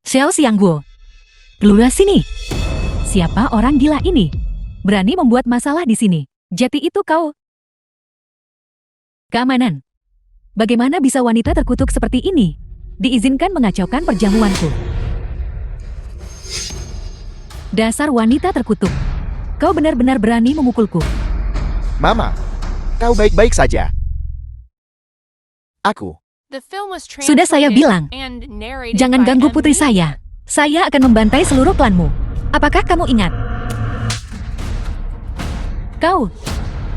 Xiao Xiangguo, keluar sini. Siapa orang gila ini? Berani membuat masalah di sini. Jadi itu kau. Keamanan. Bagaimana bisa wanita terkutuk seperti ini? Diizinkan mengacaukan perjamuanku. Dasar wanita terkutuk. Kau benar-benar berani memukulku. Mama, kau baik-baik saja. Aku. Sudah saya bilang, jangan ganggu putri saya. Saya akan membantai seluruh klanmu. Apakah kamu ingat? Kau.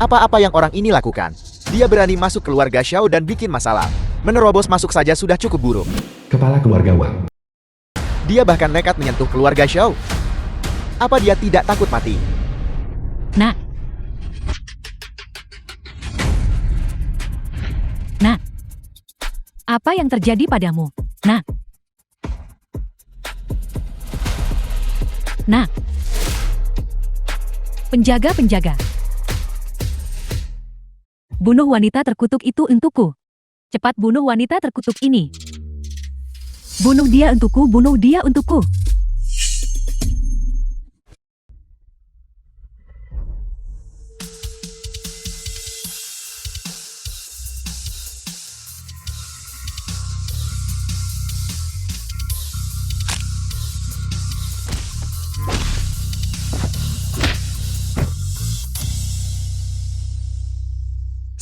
Apa-apa yang orang ini lakukan? Dia berani masuk keluarga Xiao dan bikin masalah. Menerobos masuk saja sudah cukup buruk. Kepala keluarga Wang. Dia bahkan nekat menyentuh keluarga Xiao. Apa dia tidak takut mati? Nak. Nak. Apa yang terjadi padamu? Nak. Nak. Penjaga-penjaga. Bunuh wanita terkutuk itu untukku. Cepat bunuh wanita terkutuk ini. Bunuh dia untukku, bunuh dia untukku.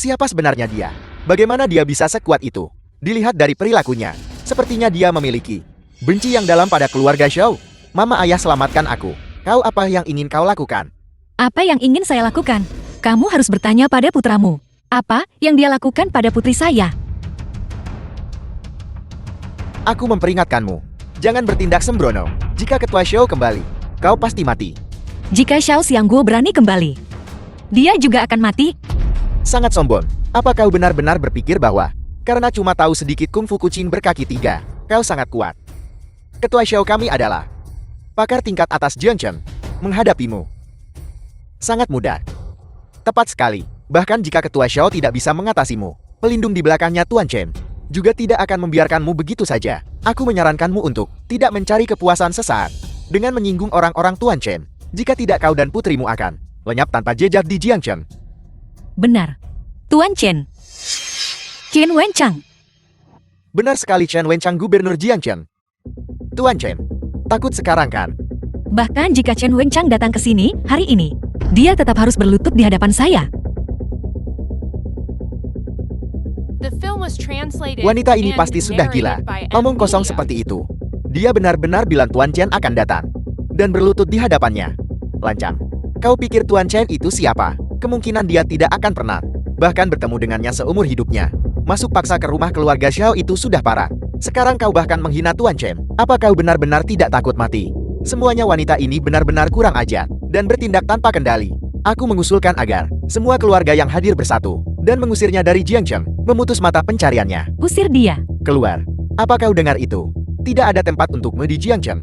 Siapa sebenarnya dia? Bagaimana dia bisa sekuat itu? Dilihat dari perilakunya, sepertinya dia memiliki benci yang dalam pada keluarga Xiao. Mama ayah selamatkan aku. Kau apa yang ingin kau lakukan? Apa yang ingin saya lakukan? Kamu harus bertanya pada putramu. Apa yang dia lakukan pada putri saya? Aku memperingatkanmu. Jangan bertindak sembrono. Jika ketua Xiao kembali, kau pasti mati. Jika Xiao Xiangguo berani kembali, dia juga akan mati. Sangat sombong. Apa kau benar-benar berpikir bahwa karena cuma tahu sedikit kungfu kucing berkaki 3, kau sangat kuat? Ketua Xiao kami adalah pakar tingkat atas Jiangchen. Menghadapimu sangat mudah. Tepat sekali. Bahkan jika ketua Xiao tidak bisa mengatasimu, pelindung di belakangnya Tuan Chen juga tidak akan membiarkanmu begitu saja. Aku menyarankanmu untuk tidak mencari kepuasan sesaat dengan menyinggung orang-orang Tuan Chen. Jika tidak, kau dan putrimu akan lenyap tanpa jejak di Jiangchen. Benar. Tuan Chen. Chen Wenchang. Benar sekali, Chen Wenchang, gubernur Jiangchen. Tuan Chen, takut sekarang kan? Bahkan jika Chen Wenchang datang ke sini hari ini, dia tetap harus berlutut di hadapan saya. Wanita ini pasti sudah gila. Omong kosong seperti itu. Dia benar-benar bilang Tuan Chen akan datang dan berlutut di hadapannya. Lancang. Kau pikir Tuan Chen itu siapa? Kemungkinan dia tidak akan pernah bahkan bertemu dengannya seumur hidupnya. Masuk paksa ke rumah keluarga Xiao itu sudah parah. Sekarang kau bahkan menghina Tuan Chen. Apa kau benar-benar tidak takut mati? Semuanya wanita ini benar-benar kurang ajar dan bertindak tanpa kendali. Aku mengusulkan agar semua keluarga yang hadir bersatu dan mengusirnya dari Jiangchen, memutus mata pencariannya. Usir dia. Keluar. Apa kau dengar itu? Tidak ada tempat untukmu di Jiangchen.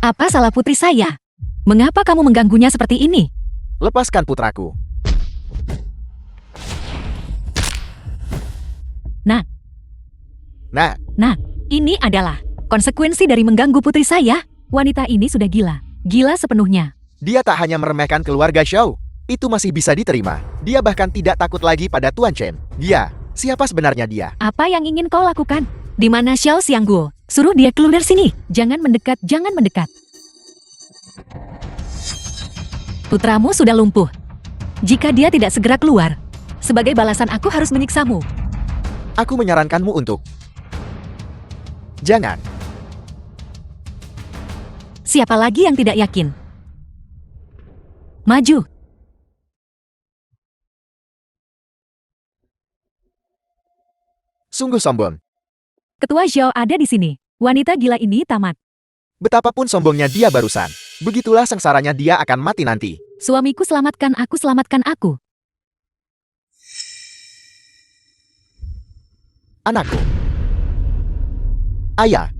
Apa salah putri saya? Mengapa kamu mengganggunya seperti ini? Lepaskan putraku. Nah, Nah, ini adalah konsekuensi dari mengganggu putri saya. Wanita ini sudah gila. Gila sepenuhnya. dia tak hanya meremehkan keluarga Xiao. Itu masih bisa diterima. Dia bahkan tidak takut lagi pada Tuan Chen. Dia, siapa sebenarnya dia? Apa yang ingin kau lakukan? Di mana Xiao Xiangguo? Suruh dia keluar dari sini. Jangan mendekat, jangan mendekat. Putramu sudah lumpuh. Jika dia tidak segera keluar, sebagai balasan aku harus menyiksamu. Aku menyarankanmu untuk jangan. Siapa lagi yang tidak yakin? Maju. Sungguh sombong. Ketua Zhao ada di sini. Wanita gila ini tamat. Betapapun sombongnya dia barusan, begitulah sengsaranya dia akan mati nanti. Suamiku selamatkan aku, selamatkan aku. Anakku. Ayah.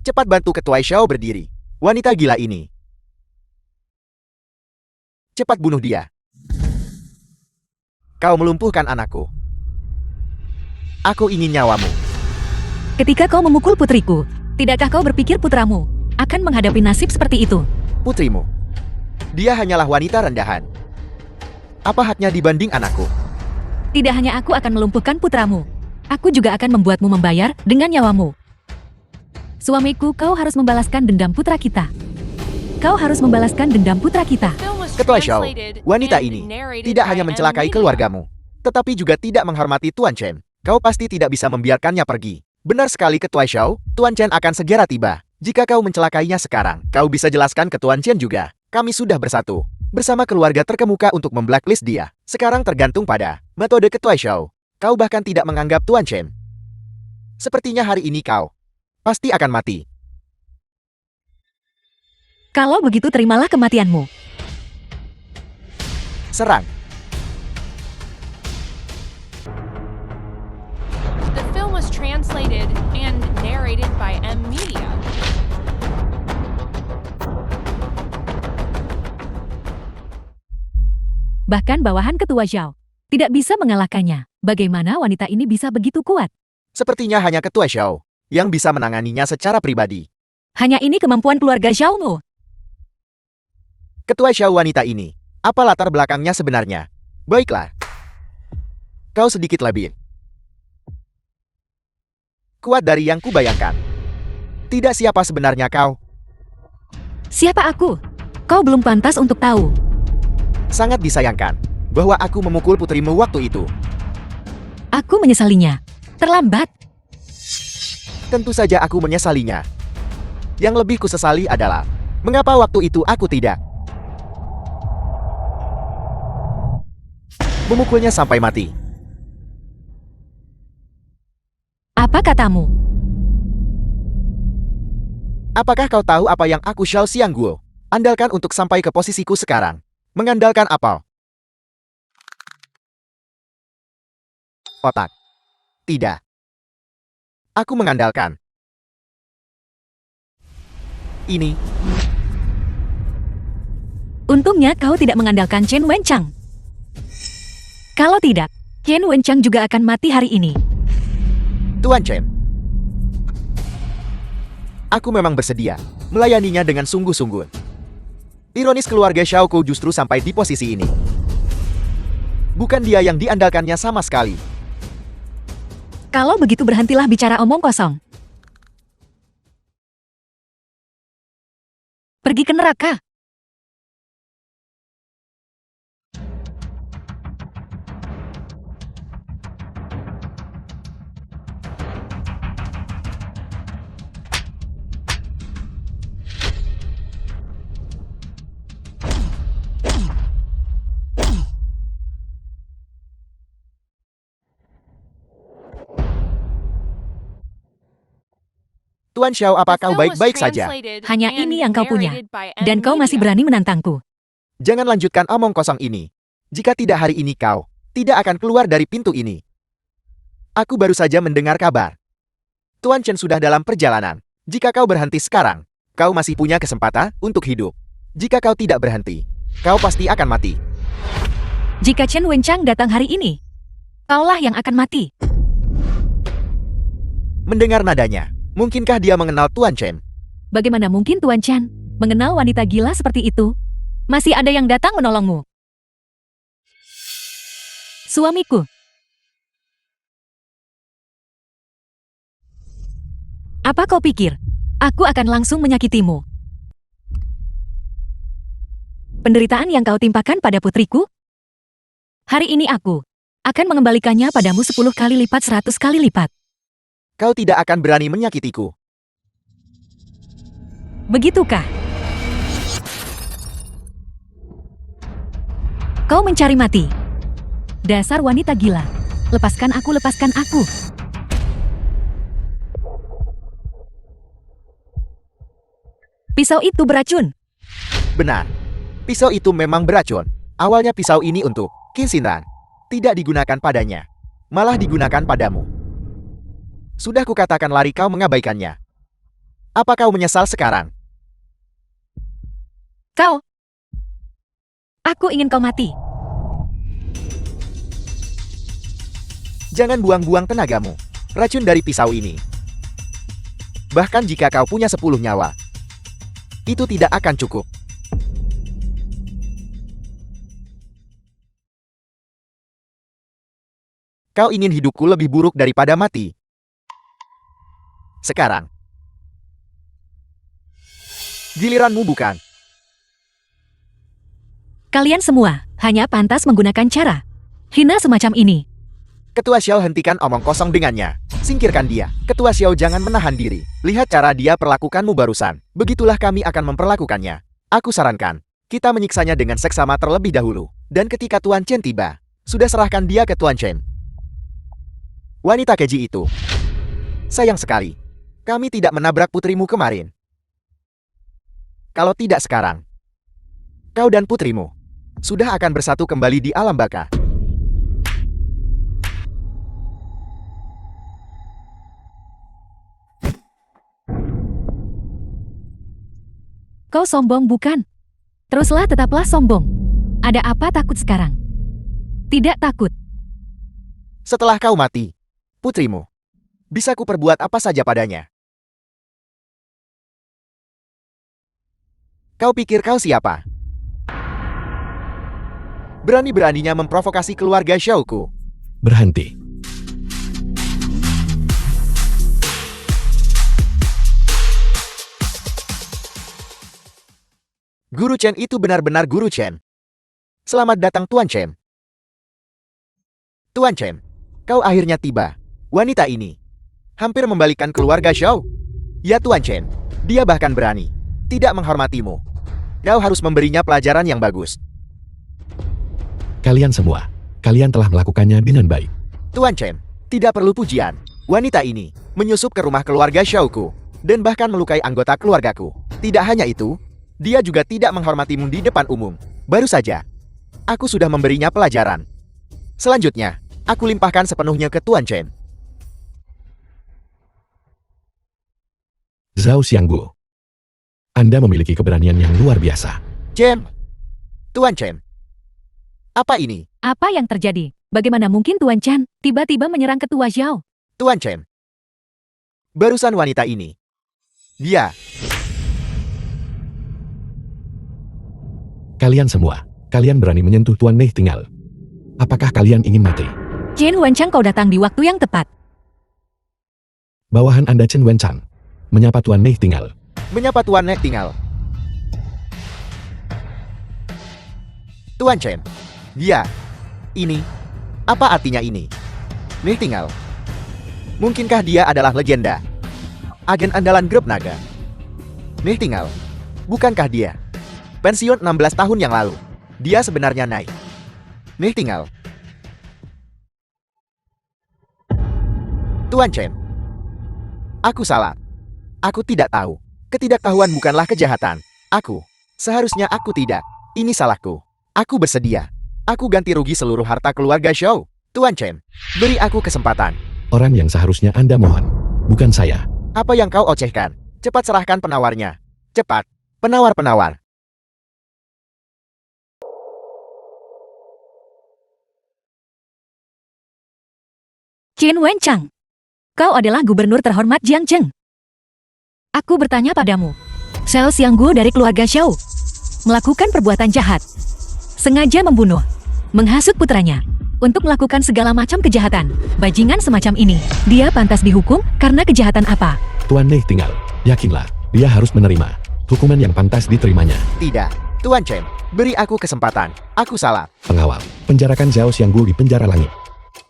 Cepat bantu ketua Xiao berdiri. Wanita gila ini Cepat bunuh dia. Kau melumpuhkan anakku. Aku ingin nyawamu. Ketika kau memukul putriku, tidakkah kau berpikir putramu akan menghadapi nasib seperti itu? Putrimu. Dia hanyalah wanita rendahan. Apa haknya dibanding anakku? Tidak hanya aku akan melumpuhkan putramu, aku juga akan membuatmu membayar dengan nyawamu. Suamiku, kau harus membalaskan dendam putra kita. Kau harus membalaskan dendam putra kita. Ketua Xiao, wanita ini tidak hanya mencelakai keluargamu, tetapi juga tidak menghormati Tuan Chen. Kau pasti tidak bisa membiarkannya pergi. Benar sekali Ketua Xiao, Tuan Chen akan segera tiba. Jika kau mencelakainya sekarang, kau bisa jelaskan ke Tuan Chen juga. Kami sudah bersatu bersama keluarga terkemuka untuk memblacklist dia. Sekarang tergantung pada metode Ketua Xiao. Kau bahkan tidak menganggap Tuan Chen. Sepertinya hari ini kau pasti akan mati. Kalau begitu terimalah kematianmu. Serang. The film was translated and narrated by M Media. Bahkan bawahan Ketua Xiao tidak bisa mengalahkannya. Bagaimana wanita ini bisa begitu kuat? Sepertinya hanya Ketua Xiao yang bisa menanganinya secara pribadi. Hanya ini kemampuan keluarga Xiaomu. Ketua Xiao wanita ini, apa latar belakangnya sebenarnya? Baiklah. Kau sedikit lebih kuat dari yang kubayangkan. Tidak siapa sebenarnya kau. Siapa aku? Kau belum pantas untuk tahu. Sangat disayangkan bahwa aku memukul putrimu waktu itu. Aku menyesalinya. Terlambat. Tentu saja aku menyesalinya. Yang lebih kusesali adalah, mengapa waktu itu aku tidak memukulnya sampai mati. Apa katamu? Apakah kau tahu apa yang aku Xiao Xiangguo andalkan untuk sampai ke posisiku sekarang? Mengandalkan apa? Otak. Tidak. Aku mengandalkan ini. Untungnya kau tidak mengandalkan Chen Wenchang. Kalau tidak, Chen Wenchang juga akan mati hari ini. Tuan Chen. Aku memang bersedia melayaninya dengan sungguh-sungguh. Ironis keluarga Xiaokou justru sampai di posisi ini. Bukan dia yang diandalkannya sama sekali. Kalau begitu berhentilah bicara omong kosong. Pergi ke neraka. Tuan Xiao, apa kau baik-baik saja? Hanya ini yang kau punya. Dan kau masih berani menantangku. Jangan lanjutkan omong kosong ini. Jika tidak hari ini kau tidak akan keluar dari pintu ini. Aku baru saja mendengar kabar. Tuan Chen sudah dalam perjalanan. Jika kau berhenti sekarang, kau masih punya kesempatan untuk hidup. Jika kau tidak berhenti, kau pasti akan mati. Jika Chen Wenchang datang hari ini, kaulah yang akan mati. Mendengar nadanya, mungkinkah dia mengenal Tuan Chen? Bagaimana mungkin Tuan Chen mengenal wanita gila seperti itu? Masih ada yang datang menolongmu. Suamiku. Apa kau pikir? Aku akan langsung menyakitimu. Penderitaan yang kau timpakan pada putriku? Hari ini aku akan mengembalikannya padamu 10 kali lipat, 100 kali lipat. Kau tidak akan berani menyakitiku. Begitukah? Kau mencari mati. Dasar wanita gila. Lepaskan aku, lepaskan aku. Pisau itu beracun. Benar. Pisau itu memang beracun. Awalnya pisau ini untuk Qin Xinran. Tidak digunakan padanya. Malah digunakan padamu. Sudah kukatakan lari kau mengabaikannya. Apa kau menyesal sekarang? Kau. Aku ingin kau mati. Jangan buang-buang tenagamu. Racun dari pisau ini. Bahkan jika kau punya 10 nyawa, itu tidak akan cukup. Kau ingin hidupku lebih buruk daripada mati. Sekarang, giliranmu bukan. Kalian semua hanya pantas menggunakan cara hina semacam ini. Ketua Xiao, hentikan omong kosong dengannya. Singkirkan dia. Ketua Xiao, jangan menahan diri. Lihat cara dia perlakukanmu barusan. Begitulah kami akan memperlakukannya. Aku sarankan, kita menyiksanya dengan seksama terlebih dahulu. Dan ketika Tuan Chen tiba, sudah serahkan dia ke Tuan Chen. Wanita keji itu. Sayang sekali, kami tidak menabrak putrimu kemarin. Kalau tidak sekarang, kau dan putrimu sudah akan bersatu kembali di alam baka. Kau sombong bukan? Teruslah tetaplah sombong. Ada apa takut sekarang? Tidak takut. Setelah kau mati, putrimu, bisa ku perbuat apa saja padanya. Kau pikir kau siapa? Berani-beraninya memprovokasi keluarga Xiaoku. Berhenti. Guru Chen itu benar-benar Guru Chen. Selamat datang Tuan Chen. Tuan Chen, kau akhirnya tiba. Wanita ini hampir membalikkan keluarga Xiao. Ya Tuan Chen, dia bahkan berani tidak menghormatimu. Kau harus memberinya pelajaran yang bagus. Kalian semua, kalian telah melakukannya dengan baik. Tuan Chen, tidak perlu pujian. Wanita ini menyusup ke rumah keluarga Xiaoku dan bahkan melukai anggota keluargaku. Tidak hanya itu, dia juga tidak menghormatimu di depan umum. Baru saja, aku sudah memberinya pelajaran. Selanjutnya, aku limpahkan sepenuhnya ke Tuan Chen. Zhao Xianggu, Anda memiliki keberanian yang luar biasa. Chen, Tuan Chen, apa ini? Apa yang terjadi? Bagaimana mungkin Tuan Chen tiba-tiba menyerang Ketua Xiao? Tuan Chen, barusan wanita ini. Dia. Kalian semua, kalian berani menyentuh Tuan Nei Tinggal. Apakah kalian ingin mati? Chen Wenchang, kau datang di waktu yang tepat. Bawahan Anda Chen Wenchang, menyapa Tuan Nei Tinggal. Menyapa Tuan Nei Tinggal. Tuan Chen, dia. Ini. Apa artinya ini? Nei Tinggal. Mungkinkah dia adalah legenda? Agen andalan grup naga. Nei Tinggal. Bukankah dia pensiun 16 tahun yang lalu? Dia sebenarnya naik. Nei Tinggal. Tuan Chen. Aku salah. Aku tidak tahu. Ketidaktahuan bukanlah kejahatan. Seharusnya aku tidak. Ini salahku. Aku bersedia. Aku ganti rugi seluruh harta keluarga Xiao. Tuan Chen, beri aku kesempatan. Orang yang seharusnya Anda mohon, bukan saya. Apa yang kau ocehkan? Cepat serahkan penawarnya. Cepat. Penawar-penawar. Chen Wenchang, kau adalah gubernur terhormat Jiangzheng. Aku bertanya padamu, Xiao Xianggu dari keluarga Xiao melakukan perbuatan jahat, sengaja membunuh, menghasut putranya, untuk melakukan segala macam kejahatan. Bajingan semacam ini, dia pantas dihukum karena kejahatan apa? Tuan Nei Tinggal, yakinlah, dia harus menerima hukuman yang pantas diterimanya. Tidak. Tuan Chen, beri aku kesempatan. Aku salah. Pengawal, penjarakan Zhao Xianggu di penjara langit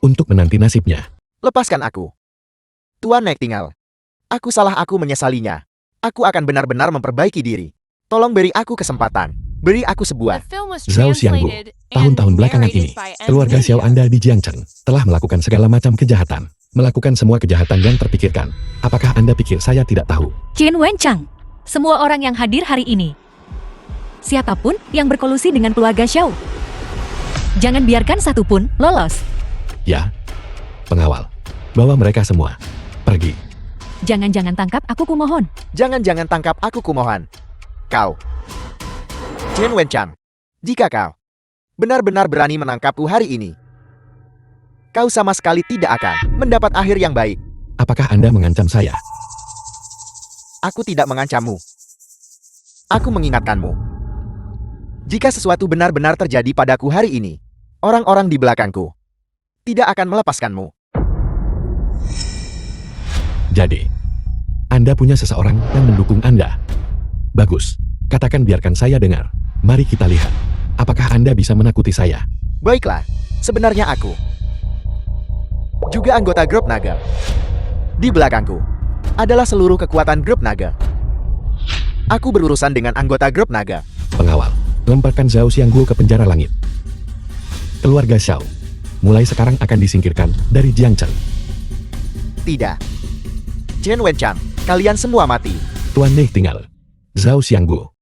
untuk menanti nasibnya. Lepaskan aku. Tuan Nei Tinggal. Aku salah, aku menyesalinya. Aku akan benar-benar memperbaiki diri. Tolong beri aku kesempatan. Beri aku The sebuah. film was Zhao Xianggu, translated and tahun-tahun belakangan narrated ini, by keluarga M. Xiao Anda di Jiangzheng telah melakukan segala macam kejahatan. Melakukan semua kejahatan yang terpikirkan. Apakah Anda pikir saya tidak tahu? Chen Wenchang, semua orang yang hadir hari ini, siapapun yang berkolusi dengan keluarga Xiao, jangan biarkan satu pun lolos. Ya, pengawal, bawa mereka semua pergi. Jangan-jangan tangkap aku, kumohon. Jangan-jangan tangkap aku, kumohon. Kau. Chen Wenchang. Jika kau benar-benar berani menangkapku hari ini. Kau sama sekali tidak akan mendapat akhir yang baik. Apakah Anda mengancam saya? Aku tidak mengancammu. Aku mengingatkanmu. Jika sesuatu benar-benar terjadi padaku hari ini, orang-orang di belakangku tidak akan melepaskanmu. Jadi, Anda punya seseorang yang mendukung Anda. Bagus. Katakan biarkan saya dengar. Mari kita lihat. Apakah Anda bisa menakuti saya? Baiklah, sebenarnya aku juga anggota grup naga. Di belakangku adalah seluruh kekuatan grup naga. Aku berurusan dengan anggota grup naga. Pengawal, lemparkan Zhao Xiangguo ke penjara langit. Keluarga Xiao, mulai sekarang akan disingkirkan dari Jiangcheng. Tidak. Chen Wenchang, kalian semua mati. Tuan Nei tinggal. Zhao Xiangguo.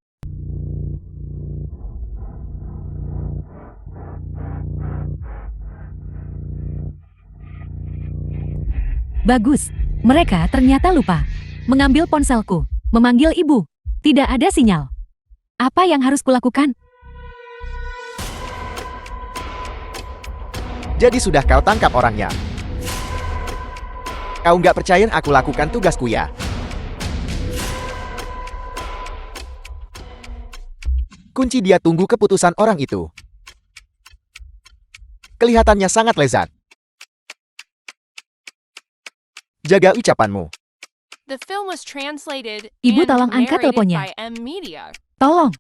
Bagus. Mereka ternyata lupa mengambil ponselku, memanggil ibu. Tidak ada sinyal. Apa yang harus kulakukan? Jadi sudah kau tangkap orangnya. Kau nggak percaya aku lakukan tugasku ya? Kunci dia tunggu keputusan orang itu. Kelihatannya sangat lezat. Jaga ucapanmu. The film was translated Ibu, and tolong angkat narrated teleponnya. by M Media. Tolong.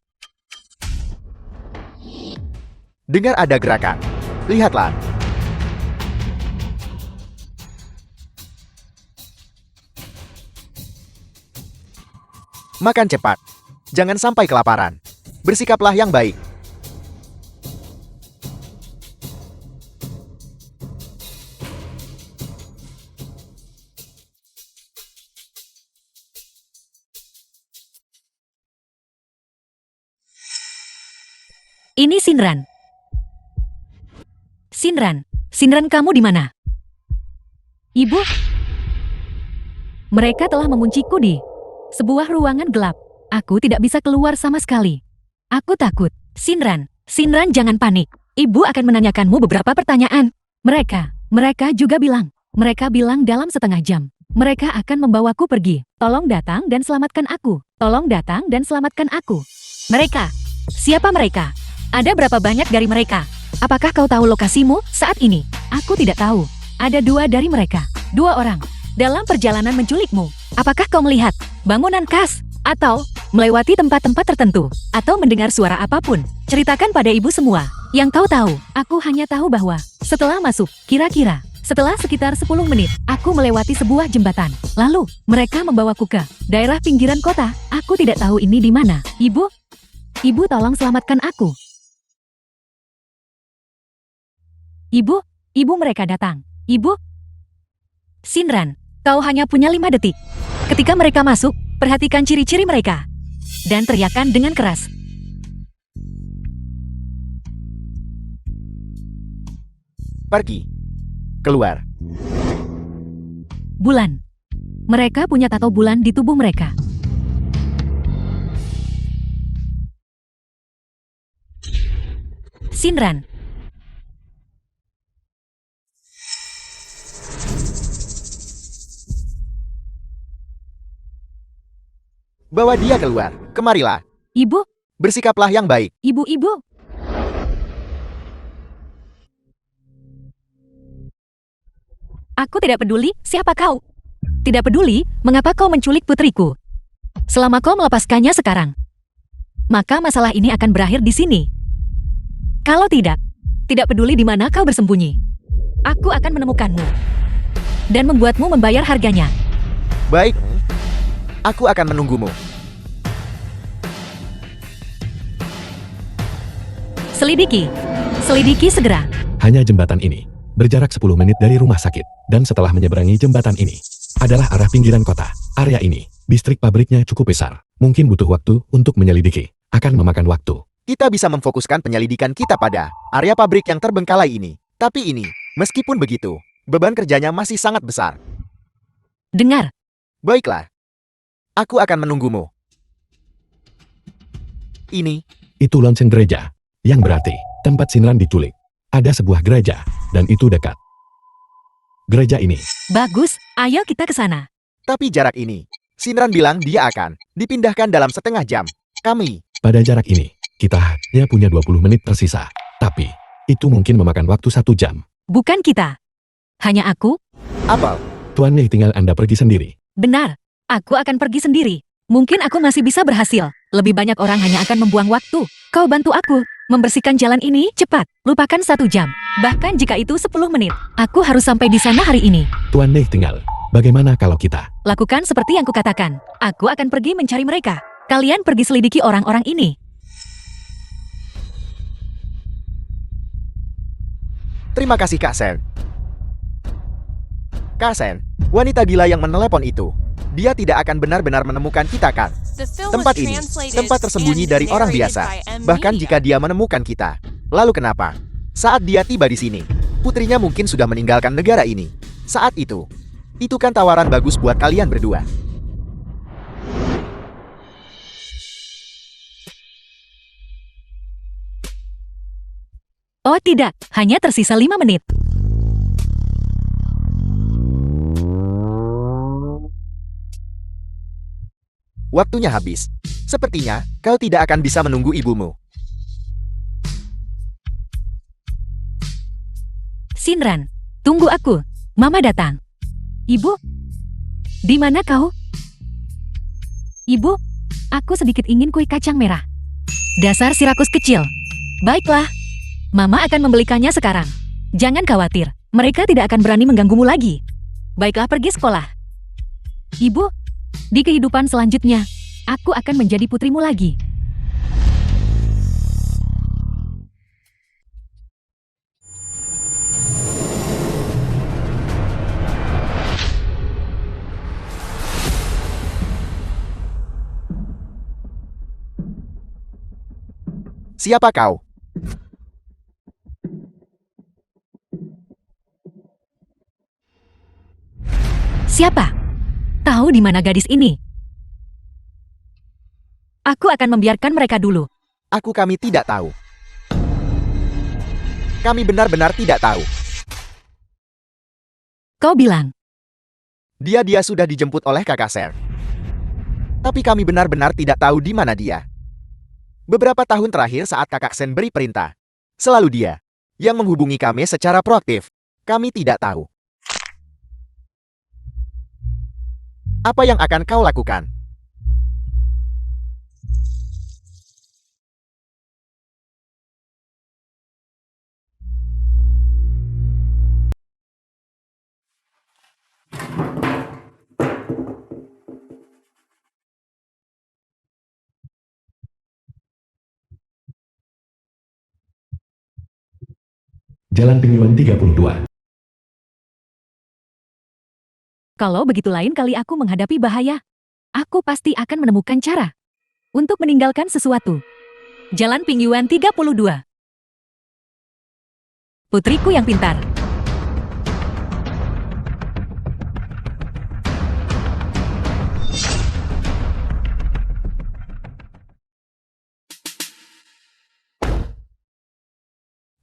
Dengar ada gerakan. Lihatlah. Makan cepat. Jangan sampai kelaparan. Bersikaplah yang baik. Ini Shinran. Shinran kamu di mana? Ibu? Mereka telah mengunciku di sebuah ruangan gelap. Aku tidak bisa keluar sama sekali. Aku takut. Shinran jangan panik. Ibu akan menanyakanmu beberapa pertanyaan. Mereka juga bilang. Mereka bilang dalam setengah jam. Mereka akan membawaku pergi. Tolong datang dan selamatkan aku. Mereka. Siapa mereka? Ada berapa banyak dari mereka? Apakah kau tahu lokasimu saat ini? Aku tidak tahu. Ada 2 dari mereka. 2 orang. Dalam perjalanan menculikmu. Apakah kau melihat bangunan khas? Atau melewati tempat-tempat tertentu? Atau mendengar suara apapun? Ceritakan pada ibu semua yang kau tahu. Aku hanya tahu bahwa setelah masuk, kira-kira setelah sekitar 10 menit, aku melewati sebuah jembatan. Lalu, mereka membawaku ke daerah pinggiran kota. Aku tidak tahu ini di mana. Ibu tolong selamatkan aku. Ibu mereka datang. Ibu? Shinran, kau hanya punya 5 detik. Ketika mereka masuk, perhatikan ciri-ciri mereka. Dan teriakan dengan keras. Pergi. Keluar. Bulan. Mereka punya tato bulan di tubuh mereka. Shinran. Bawa dia keluar. Kemarilah. Ibu, Bersikaplah yang baik. ibu. Aku tidak peduli siapa kau. Tidak peduli mengapa kau menculik putriku. Selama kau melepaskannya sekarang, maka masalah ini akan berakhir di sini. Kalau tidak peduli di mana kau bersembunyi. Aku akan menemukanmu dan membuatmu membayar harganya. Baik. Aku akan menunggumu. Selidiki segera. Hanya jembatan ini. Berjarak 10 menit dari rumah sakit. Dan setelah menyeberangi jembatan ini, adalah arah pinggiran kota. Area ini, distrik pabriknya cukup besar. Mungkin butuh waktu untuk menyelidiki. Akan memakan waktu. Kita bisa memfokuskan penyelidikan kita pada area pabrik yang terbengkalai ini. Tapi ini, meskipun begitu, beban kerjanya masih sangat besar. Dengar, Baiklah. Aku akan menunggumu. Ini Itu lonceng gereja. Yang berarti, tempat Shinran diculik. Ada sebuah gereja, dan itu dekat. Gereja ini, Bagus, ayo kita ke sana. Tapi jarak ini, Shinran bilang dia akan dipindahkan dalam setengah jam. Kami, pada jarak ini, kita hanya punya 20 menit tersisa. Tapi, itu mungkin memakan waktu 1 jam. Bukan kita. Hanya aku? Apel, Tuan Lee tinggal Anda pergi sendiri. Benar. Aku akan pergi sendiri. Mungkin aku masih bisa berhasil. Lebih banyak orang hanya akan membuang waktu. Kau bantu aku. Membersihkan jalan ini cepat. Lupakan 1 jam. Bahkan jika itu 10 menit. Aku harus sampai di sana hari ini. Tuan Lee tinggal. Bagaimana kalau kita? Lakukan seperti yang kukatakan. Aku akan pergi mencari mereka. Kalian pergi selidiki orang-orang ini. terima kasih Kak Sen. Kak Sen, wanita gila yang menelepon itu. Dia tidak akan benar-benar menemukan kita kan? The film Tempat was ini, translated tempat tersembunyi and dari orang narrated biasa. by M. Bahkan Media. jika dia menemukan kita. Lalu kenapa? Saat dia tiba di sini, putrinya mungkin sudah meninggalkan negara ini. Saat itu kan tawaran bagus buat kalian berdua. Oh tidak, hanya tersisa 5 menit. Waktunya habis. Sepertinya, kau tidak akan bisa menunggu ibumu. Shinran, tunggu aku. Mama datang. Ibu? Di mana kau? Ibu, aku sedikit ingin kue kacang merah. Dasar si rakus kecil. Baiklah. Mama akan membelikannya sekarang. Jangan khawatir, mereka tidak akan berani mengganggumu lagi. Baiklah, pergi sekolah. Ibu, di kehidupan selanjutnya, aku akan menjadi putrimu lagi. Siapa kau? Siapa? Tahu di mana gadis ini? Aku akan membiarkan mereka dulu. Kami tidak tahu. Kami benar-benar tidak tahu. Kau bilang, Dia sudah dijemput oleh kakak Ser. Tapi kami benar-benar tidak tahu di mana dia. Beberapa tahun terakhir saat kakak Sen beri perintah, selalu dia yang menghubungi kami secara proaktif. Kami tidak tahu. Apa yang akan kau lakukan? Jalan Pingyuan 32. kalau begitu lain kali aku menghadapi bahaya, aku pasti akan menemukan cara untuk meninggalkan sesuatu. Jalan Pingyuan 32. Putriku yang pintar.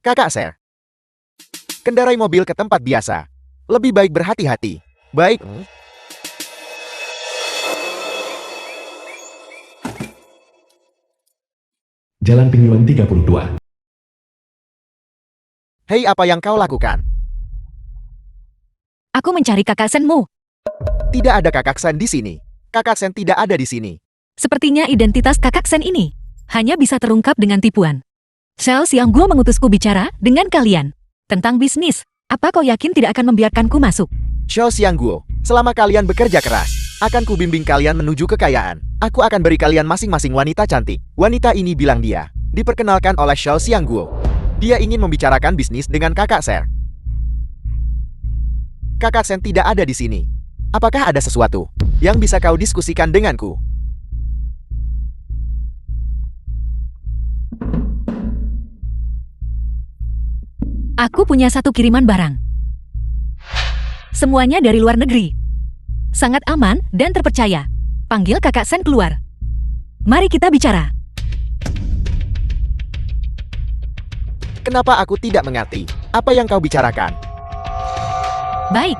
Kakak Ser. Kendarai mobil ke tempat biasa. Lebih baik berhati-hati. Baik. Jalan Pingyuan 32. Hei, apa yang kau lakukan? Aku mencari kakak Senmu. Tidak ada kakak Sen di sini. Kakak Sen tidak ada di sini. Sepertinya identitas kakak Sen ini hanya bisa terungkap dengan tipuan. Xiao Xiangguo mengutusku bicara dengan kalian tentang bisnis. Apa kau yakin tidak akan membiarkanku masuk? Xiao Xiangguo, selama kalian bekerja keras, akan kubimbing kalian menuju kekayaan. Aku akan beri kalian masing-masing wanita cantik. Wanita ini bilang dia diperkenalkan oleh Xiao Xiangguo. Dia ingin membicarakan bisnis dengan kakak Ser. Kakak Sen tidak ada di sini. Apakah ada sesuatu yang bisa kau diskusikan denganku? Aku punya satu kiriman barang. Semuanya dari luar negeri. Sangat aman dan terpercaya. Panggil kakak Sen keluar. Mari kita bicara. Kenapa aku tidak mengerti? Apa yang kau bicarakan? Baik.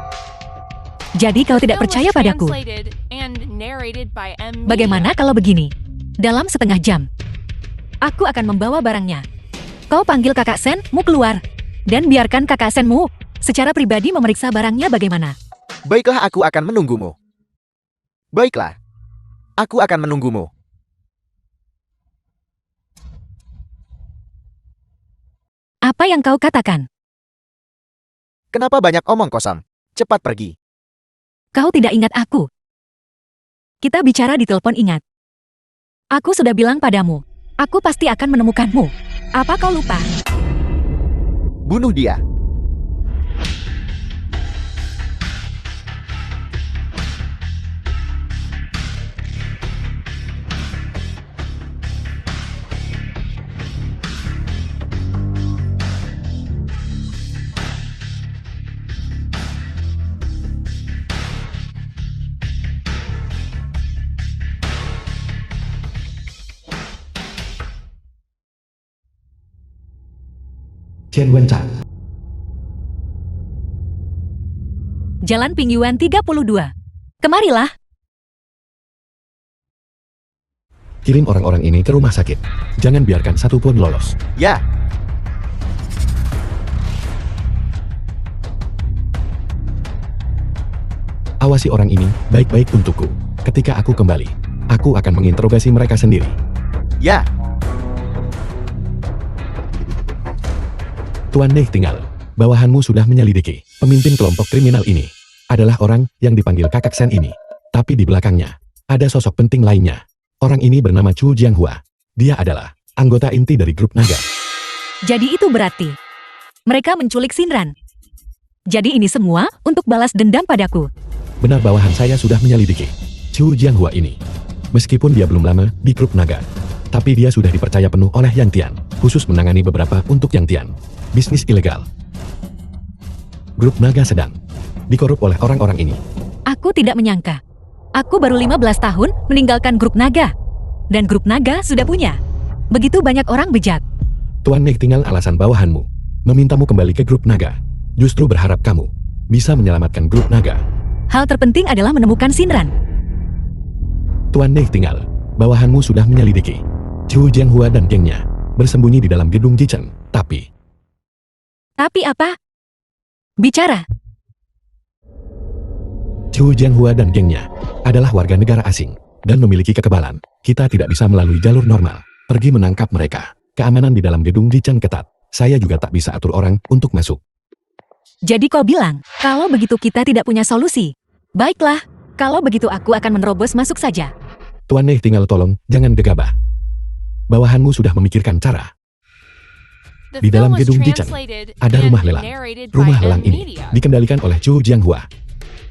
Jadi kau tidak Film was percaya padaku. translated and narrated by M. Media. Bagaimana kalau begini? Dalam setengah jam, aku akan membawa barangnya. Kau panggil kakak Senmu keluar. Dan biarkan kakak Senmu secara pribadi memeriksa barangnya bagaimana. Baiklah, aku akan menunggumu. Baiklah. Aku akan menunggumu. Apa yang kau katakan? Kenapa banyak omong kosong? Cepat pergi. Kau tidak ingat aku. Kita bicara di telepon, ingat. Aku sudah bilang padamu, aku pasti akan menemukanmu. Apa kau lupa? Bunuh dia. Chen Wenchang. Jalan Pingyuan 32. Kemarilah. Kirim orang-orang ini ke rumah sakit. Jangan biarkan satu pun lolos. Ya. Awasi orang ini baik-baik untukku. Ketika aku kembali, aku akan menginterogasi mereka sendiri. Ya. Tuan Nei tinggal. Bawahanmu sudah menyelidiki. Pemimpin kelompok kriminal ini adalah orang yang dipanggil kakak Sen ini. Tapi di belakangnya, ada sosok penting lainnya. Orang ini bernama Chu Jianghua. Dia adalah anggota inti dari grup naga. Jadi itu berarti mereka menculik Shinran. Jadi ini semua untuk balas dendam padaku. Benar, bawahan saya sudah menyelidiki Chu Jianghua ini. Meskipun dia belum lama di grup naga, tapi dia sudah dipercaya penuh oleh Yang Tian, khusus menangani beberapa untuk Yang Tian. Bisnis ilegal. Grup naga sedang dikorup oleh orang-orang ini. Aku tidak menyangka. Aku baru 15 tahun meninggalkan grup naga. Dan grup naga sudah punya begitu banyak orang bejat. Tuan Nei tinggal alasan bawahanmu memintamu kembali ke grup naga. Justru berharap kamu bisa menyelamatkan grup naga. Hal terpenting adalah menemukan Shinran. Tuan Nei tinggal, bawahanmu sudah menyelidiki Chu Jianghua dan gengnya bersembunyi di dalam gedung Jichen. Tapi apa? Bicara. Chu Jianghua dan gengnya adalah warga negara asing dan memiliki kekebalan. Kita tidak bisa melalui jalur normal pergi menangkap mereka. Keamanan di dalam gedung Jichen ketat. Saya juga tak bisa atur orang untuk masuk. Jadi kau bilang, kalau begitu kita tidak punya solusi. Baiklah, kalau begitu aku akan menerobos masuk saja. Tuan Nei tinggal, tolong jangan gegabah. Bawahanmu sudah memikirkan cara. The Di dalam film was gedung Jichen, translated ada and rumah lelang. narrated by Rumah M. lelang ini Media. dikendalikan oleh Chu Jianghua.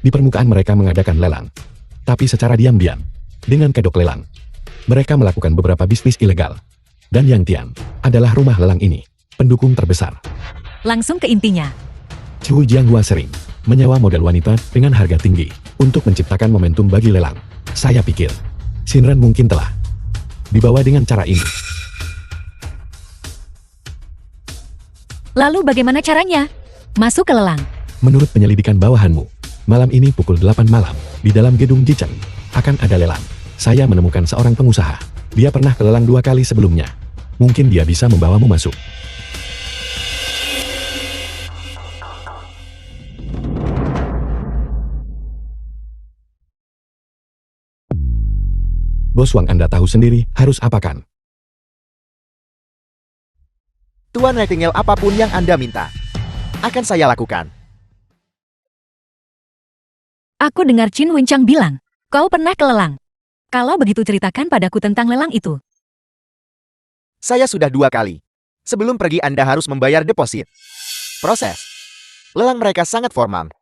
Di permukaan mereka mengadakan lelang. Tapi secara diam-diam, dengan kedok lelang, mereka melakukan beberapa bisnis ilegal. Dan Yang Tian adalah rumah lelang ini pendukung terbesar. Langsung ke intinya. Chu Jianghua sering menyewa model wanita dengan harga tinggi untuk menciptakan momentum bagi lelang. Saya pikir Shinran mungkin telah dibawa dengan cara ini. Lalu bagaimana caranya? Masuk ke lelang. Menurut penyelidikan bawahanmu, malam ini pukul 8 malam, di dalam gedung Jichen, akan ada lelang. Saya menemukan seorang pengusaha. Dia pernah ke lelang 2 kali sebelumnya. Mungkin dia bisa membawamu masuk. Bos Wang, Anda tahu sendiri harus apa kan? Tuan Nightingale, apapun yang Anda minta, akan saya lakukan. Aku dengar Qin Wenchang bilang, kau pernah ke lelang. Kalau begitu ceritakan padaku tentang lelang itu. Saya sudah 2 kali. Sebelum pergi Anda harus membayar deposit. Proses lelang mereka sangat formal.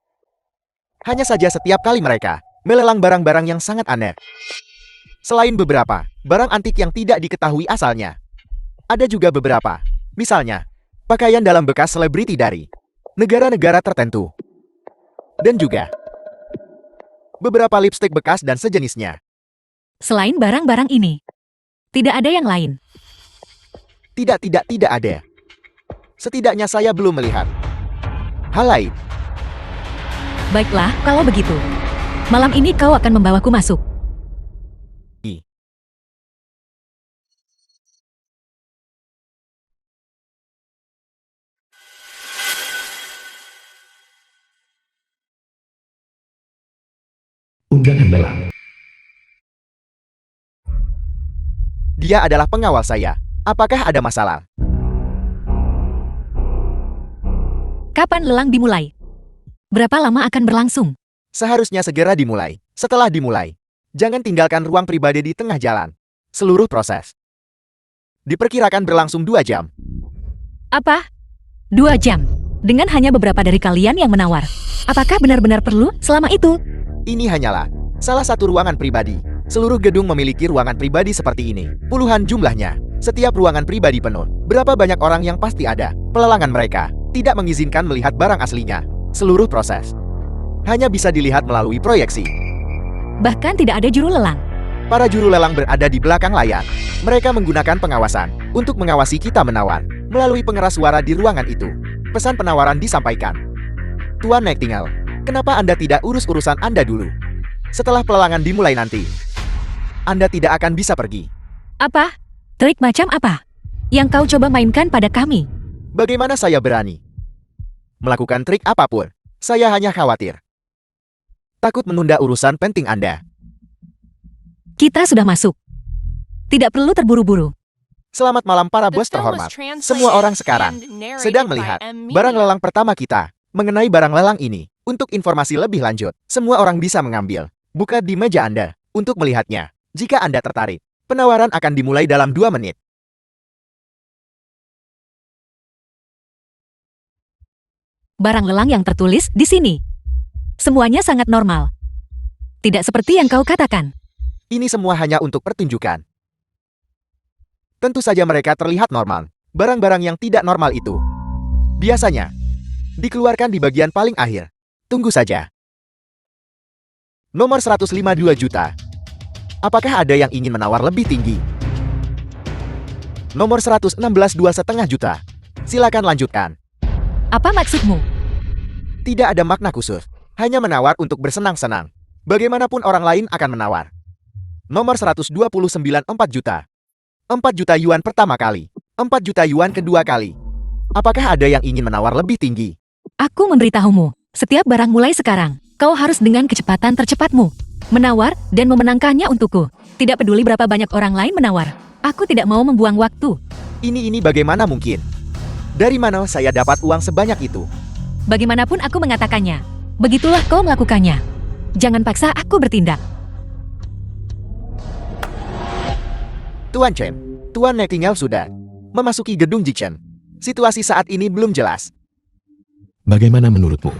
Hanya saja setiap kali mereka melelang barang-barang yang sangat aneh. Selain beberapa barang antik yang tidak diketahui asalnya, ada juga beberapa, misalnya, pakaian dalam bekas selebriti dari negara-negara tertentu. Dan juga beberapa lipstik bekas dan sejenisnya. Selain barang-barang ini, tidak ada yang lain. Tidak ada. Setidaknya saya belum melihat hal lain. Baiklah, kalau begitu. Malam ini kau akan membawaku masuk. Unggahan lelang. Dia adalah pengawal saya. Apakah ada masalah? Kapan lelang dimulai? Berapa lama akan berlangsung? Seharusnya segera dimulai. Setelah dimulai, jangan tinggalkan ruang pribadi di tengah jalan. Seluruh proses diperkirakan berlangsung 2 jam. Apa? 2 jam? Dengan hanya beberapa dari kalian yang menawar. Apakah benar-benar perlu selama itu? Ini hanyalah salah satu ruangan pribadi. Seluruh gedung memiliki ruangan pribadi seperti ini. Puluhan jumlahnya. Setiap ruangan pribadi penuh. Berapa banyak orang yang pasti ada. Pelelangan mereka tidak mengizinkan melihat barang aslinya. Seluruh proses hanya bisa dilihat melalui proyeksi. Bahkan tidak ada juru lelang. Para juru lelang berada di belakang layar. Mereka menggunakan pengawasan untuk mengawasi kita menawar. Melalui pengeras suara di ruangan itu, pesan penawaran disampaikan. Tuan Nightingale, kenapa Anda tidak urus urusan Anda dulu? Setelah pelelangan dimulai nanti, Anda tidak akan bisa pergi. Apa? Trik macam apa yang kau coba mainkan pada kami? Bagaimana saya berani melakukan trik apapun? Saya hanya khawatir. Takut menunda urusan penting Anda. Kita sudah masuk. Tidak perlu terburu-buru. Selamat malam para The bos film was terhormat. translated Semua orang sekarang and narrated sedang by melihat M. barang Media. lelang pertama kita. Mengenai barang lelang ini, untuk informasi lebih lanjut, semua orang bisa mengambil buka di meja Anda untuk melihatnya. Jika Anda tertarik, penawaran akan dimulai dalam 2 menit. Barang lelang yang tertulis di sini. Semuanya sangat normal. Tidak seperti yang kau katakan. Ini semua hanya untuk pertunjukan. Tentu saja mereka terlihat normal. Barang-barang yang tidak normal itu biasanya dikeluarkan di bagian paling akhir. Tunggu saja. Nomor 152 juta. Apakah ada yang ingin menawar lebih tinggi? Nomor 116 2,5 juta. Silakan lanjutkan. Apa maksudmu? Tidak ada makna khusus. Hanya menawar untuk bersenang-senang. Bagaimanapun orang lain akan menawar. Nomor 129 4 juta. 4 juta yuan pertama kali. 4 juta yuan kedua kali. Apakah ada yang ingin menawar lebih tinggi? Aku memberitahumu. Setiap barang mulai sekarang, kau harus dengan kecepatan tercepatmu menawar dan memenangkannya untukku. Tidak peduli berapa banyak orang lain menawar. Aku tidak mau membuang waktu. Ini bagaimana mungkin? Dari mana saya dapat uang sebanyak itu? Bagaimanapun aku mengatakannya. Begitulah kau melakukannya. Jangan paksa aku bertindak. Tuan Chen, Tuan Nightingale sudah memasuki gedung Jichen. Situasi saat ini belum jelas. Bagaimana menurutmu?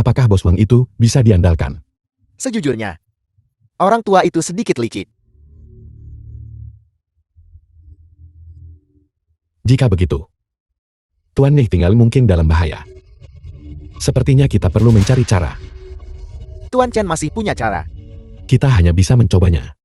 Apakah bos Wang itu bisa diandalkan? Sejujurnya, orang tua itu sedikit licik. Jika begitu, Tuan Nightingale mungkin dalam bahaya. Sepertinya kita perlu mencari cara. Tuan Chen masih punya cara. Kita hanya bisa mencobanya.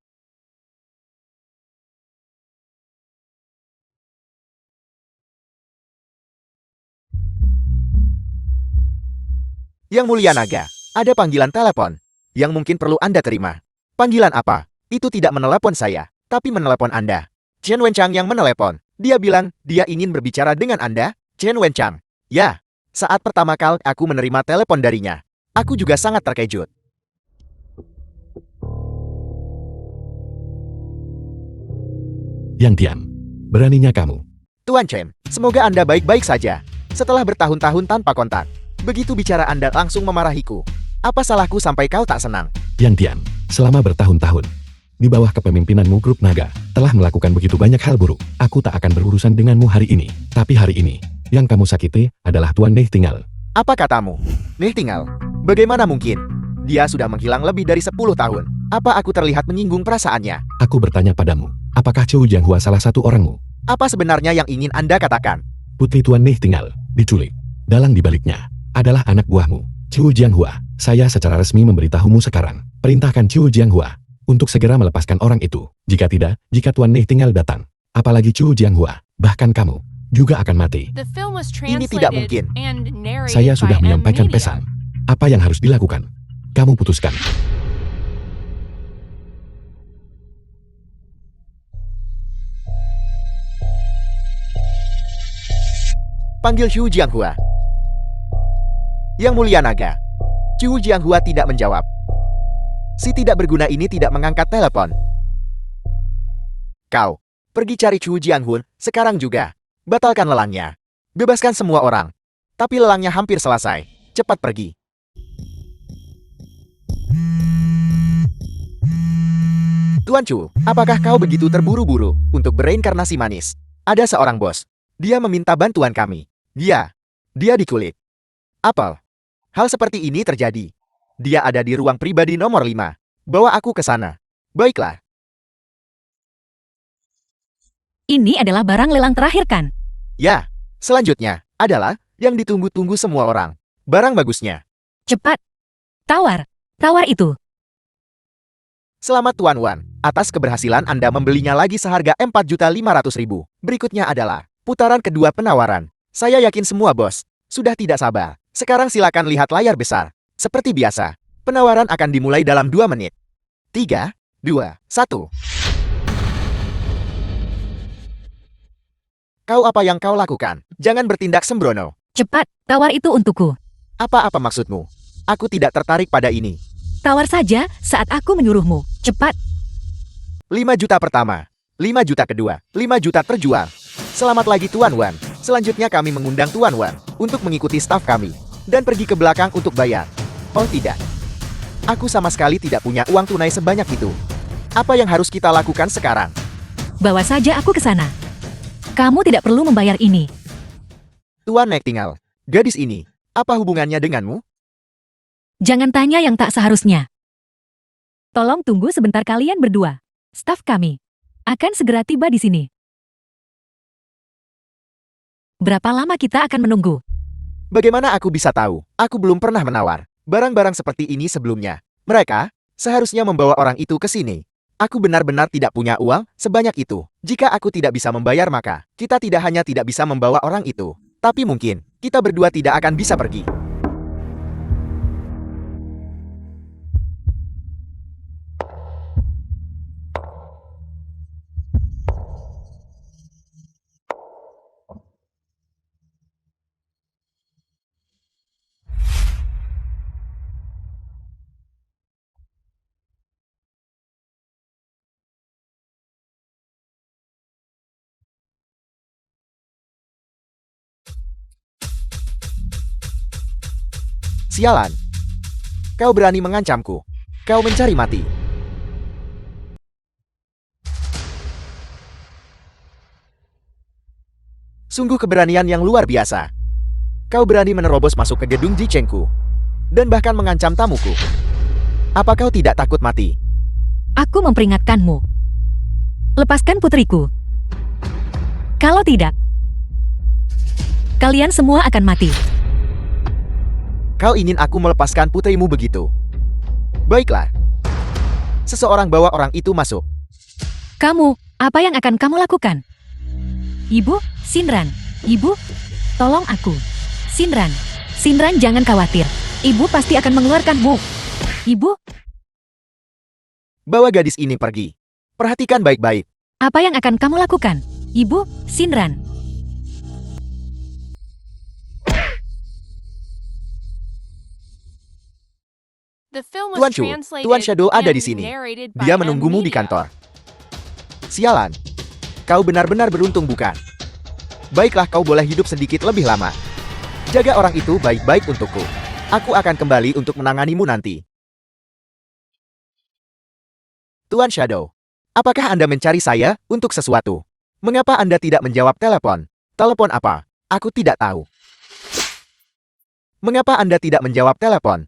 Yang Mulia Naga, ada panggilan telepon yang mungkin perlu Anda terima. Panggilan apa? Itu tidak menelepon saya, tapi menelepon Anda. Chen Wenchang yang menelepon. Dia bilang dia ingin berbicara dengan Anda, Chen Wenchang. Ya, saat pertama kali aku menerima telepon darinya, aku juga sangat terkejut. Yang Tian, beraninya kamu. Tuan Chen, semoga Anda baik-baik saja. Setelah bertahun-tahun tanpa kontak, begitu bicara Anda langsung memarahiku. Apa salahku sampai kau tak senang? Yang Tian, selama bertahun-tahun, di bawah kepemimpinanmu grup naga, telah melakukan begitu banyak hal buruk. Aku tak akan berurusan denganmu hari ini. Tapi hari ini, yang kamu sakiti adalah Tuan Nightingale. Apa katamu? Nightingale, bagaimana mungkin? Dia sudah menghilang lebih dari 10 tahun. Apa aku terlihat menyinggung perasaannya? Aku bertanya padamu, apakah Zhou Jianghua salah satu orangmu? Apa sebenarnya yang ingin Anda katakan? Putri Tuan Nightingale diculik. Dalang dibaliknya adalah anak buahmu, Zhou Jianghua. Saya secara resmi memberitahumu sekarang. Perintahkan Zhou Jianghua untuk segera melepaskan orang itu. Jika tidak, jika Tuan Nightingale datang, apalagi Zhou Jianghua, bahkan kamu, juga akan mati. The film was Ini tidak mungkin. translated and narrated Saya sudah by M. menyampaikan Media. pesan. Apa yang harus dilakukan? Kamu putuskan. Panggil Xu Jianghua. Yang mulia naga. Xu Jianghua tidak menjawab. Si tidak berguna ini tidak mengangkat telepon. Kau, pergi cari Xu Jianghun sekarang juga. Batalkan lelangnya. Bebaskan semua orang. Tapi lelangnya hampir selesai. Cepat pergi. Tuan Chu, apakah kau begitu terburu-buru untuk bereinkarnasi manis? Ada seorang bos. Dia meminta bantuan kami. Dia dikulik. Apel. Hal seperti ini terjadi. Dia ada di ruang pribadi nomor 5. Bawa aku ke sana. Baiklah. Ini adalah barang lelang terakhir kan? Ya, selanjutnya adalah yang ditunggu-tunggu semua orang. Barang bagusnya. Cepat. Tawar. Tawar itu. Selamat Tuan Wan, atas keberhasilan Anda membelinya lagi seharga 4.500.000. Berikutnya adalah putaran kedua penawaran. Saya yakin semua bos sudah tidak sabar. Sekarang silakan lihat layar besar. Seperti biasa, penawaran akan dimulai dalam 2 menit. 3, 2, 1. Kau apa yang kau lakukan? Jangan bertindak sembrono. Cepat. Tawar itu untukku. Apa maksudmu? Aku tidak tertarik pada ini. Tawar saja saat aku menyuruhmu. Cepat. 5 juta pertama, 5 juta kedua, 5 juta terjual. Selamat lagi Tuan Wan. Selanjutnya kami mengundang Tuan Wan untuk mengikuti staf kami dan pergi ke belakang untuk bayar. Oh tidak. Aku sama sekali tidak punya uang tunai sebanyak itu. Apa yang harus kita lakukan sekarang? Bawa saja aku ke sana. Kamu tidak perlu membayar ini. Tuan Nightingale, gadis ini, apa hubungannya denganmu? Jangan tanya yang tak seharusnya. Tolong tunggu sebentar kalian berdua. Staf kami akan segera tiba di sini. Berapa lama kita akan menunggu? Bagaimana aku bisa tahu? Aku belum pernah menawar barang-barang seperti ini sebelumnya. Mereka seharusnya membawa orang itu ke sini. Aku benar-benar tidak punya uang sebanyak itu. Jika aku tidak bisa membayar maka kita tidak hanya tidak bisa membawa orang itu, tapi mungkin kita berdua tidak akan bisa pergi. Sialan. Kau berani mengancamku. Kau mencari mati. Sungguh keberanian yang luar biasa. Kau berani menerobos masuk ke gedung Jichengku dan bahkan mengancam tamuku. Apa kau tidak takut mati? Aku memperingatkanmu. Lepaskan putriku. Kalau tidak, kalian semua akan mati. Kau ingin aku melepaskan putrimu begitu? Baiklah. Seseorang bawa orang itu masuk. Kamu, apa yang akan kamu lakukan? Ibu, Shinran. Ibu, tolong aku. Shinran. Shinran, jangan khawatir. Ibu pasti akan mengeluarkanmu. Ibu, Bawa gadis ini pergi. Perhatikan baik-baik. apa yang akan kamu lakukan? Ibu, Shinran. The film Tuan was Chu, translated Tuan Shadow ada di and sini. narrated by Dia M. menunggumu di Media. kantor. Sialan. Kau benar-benar beruntung bukan? Baiklah, kau boleh hidup sedikit lebih lama. Jaga orang itu baik-baik untukku. Aku akan kembali untuk menanganimu nanti. Tuan Shadow, apakah Anda mencari saya untuk sesuatu? Mengapa Anda tidak menjawab telepon? Telepon apa? Aku tidak tahu. Mengapa Anda tidak menjawab telepon?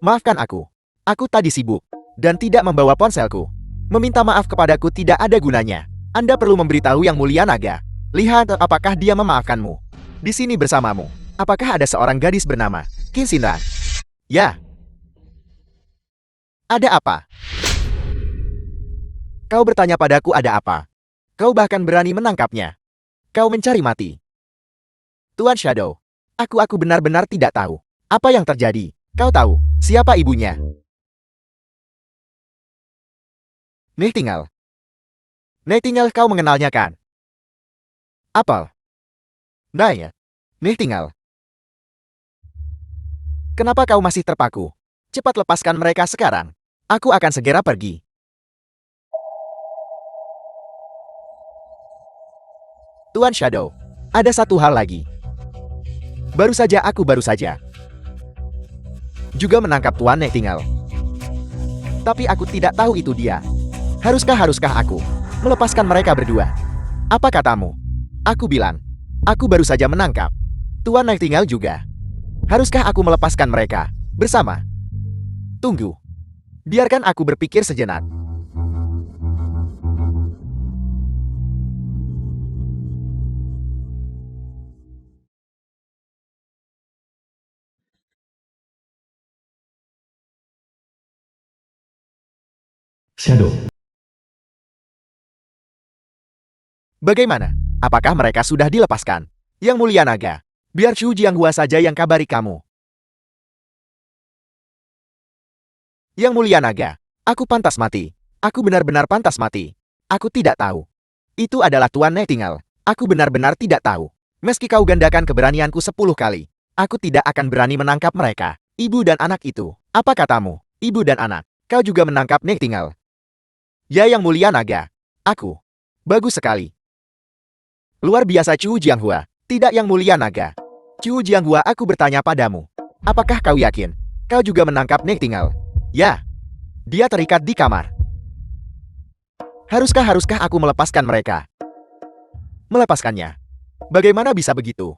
Maafkan aku. Aku tadi sibuk dan tidak membawa ponselku. Meminta maaf kepadaku tidak ada gunanya. Anda perlu memberitahu Yang Mulia Naga. Lihat apakah dia memaafkanmu. Di sini bersamamu. Apakah ada seorang gadis bernama Qin Shinran. Ya. Ada apa? Kau bertanya padaku ada apa? Kau bahkan berani menangkapnya. Kau mencari mati. Tuan Shadow, aku benar-benar tidak tahu. Apa yang terjadi? Kau tahu siapa ibunya? Nightingale. Nightingale, kau mengenalnya kan? Apel. Naya. Nightingale. Kenapa kau masih terpaku? Cepat lepaskan mereka sekarang. Aku akan segera pergi. Tuan Shadow, ada satu hal lagi. Baru saja juga menangkap Tuan Nightingale. Tapi aku tidak tahu itu dia. Haruskah aku melepaskan mereka berdua? Apa katamu? Aku bilang, aku baru saja menangkap Tuan Nightingale juga. Haruskah aku melepaskan mereka bersama? Tunggu. Biarkan aku berpikir sejenak. Shadow. Bagaimana? Apakah mereka sudah dilepaskan? Yang Mulia Naga, biar Chu Jianghua saja yang kabari kamu. Yang Mulia Naga, aku pantas mati. Aku benar-benar pantas mati. Aku tidak tahu. Itu adalah Tuan Nightingale. Aku benar-benar tidak tahu. Meski kau gandakan keberanianku 10 kali, aku tidak akan berani menangkap mereka. Ibu dan anak itu. Apa katamu? Ibu dan anak. Kau juga menangkap Nightingale. Ya Yang Mulia Naga. Aku. Bagus sekali. Luar biasa Chu Jianghua. Tidak Yang Mulia Naga. Chu Jianghua, aku bertanya padamu. Apakah kau yakin? Kau juga menangkap Nightingale? Ya. Dia terikat di kamar. Haruskah aku melepaskan mereka? Melepaskannya? Bagaimana bisa begitu?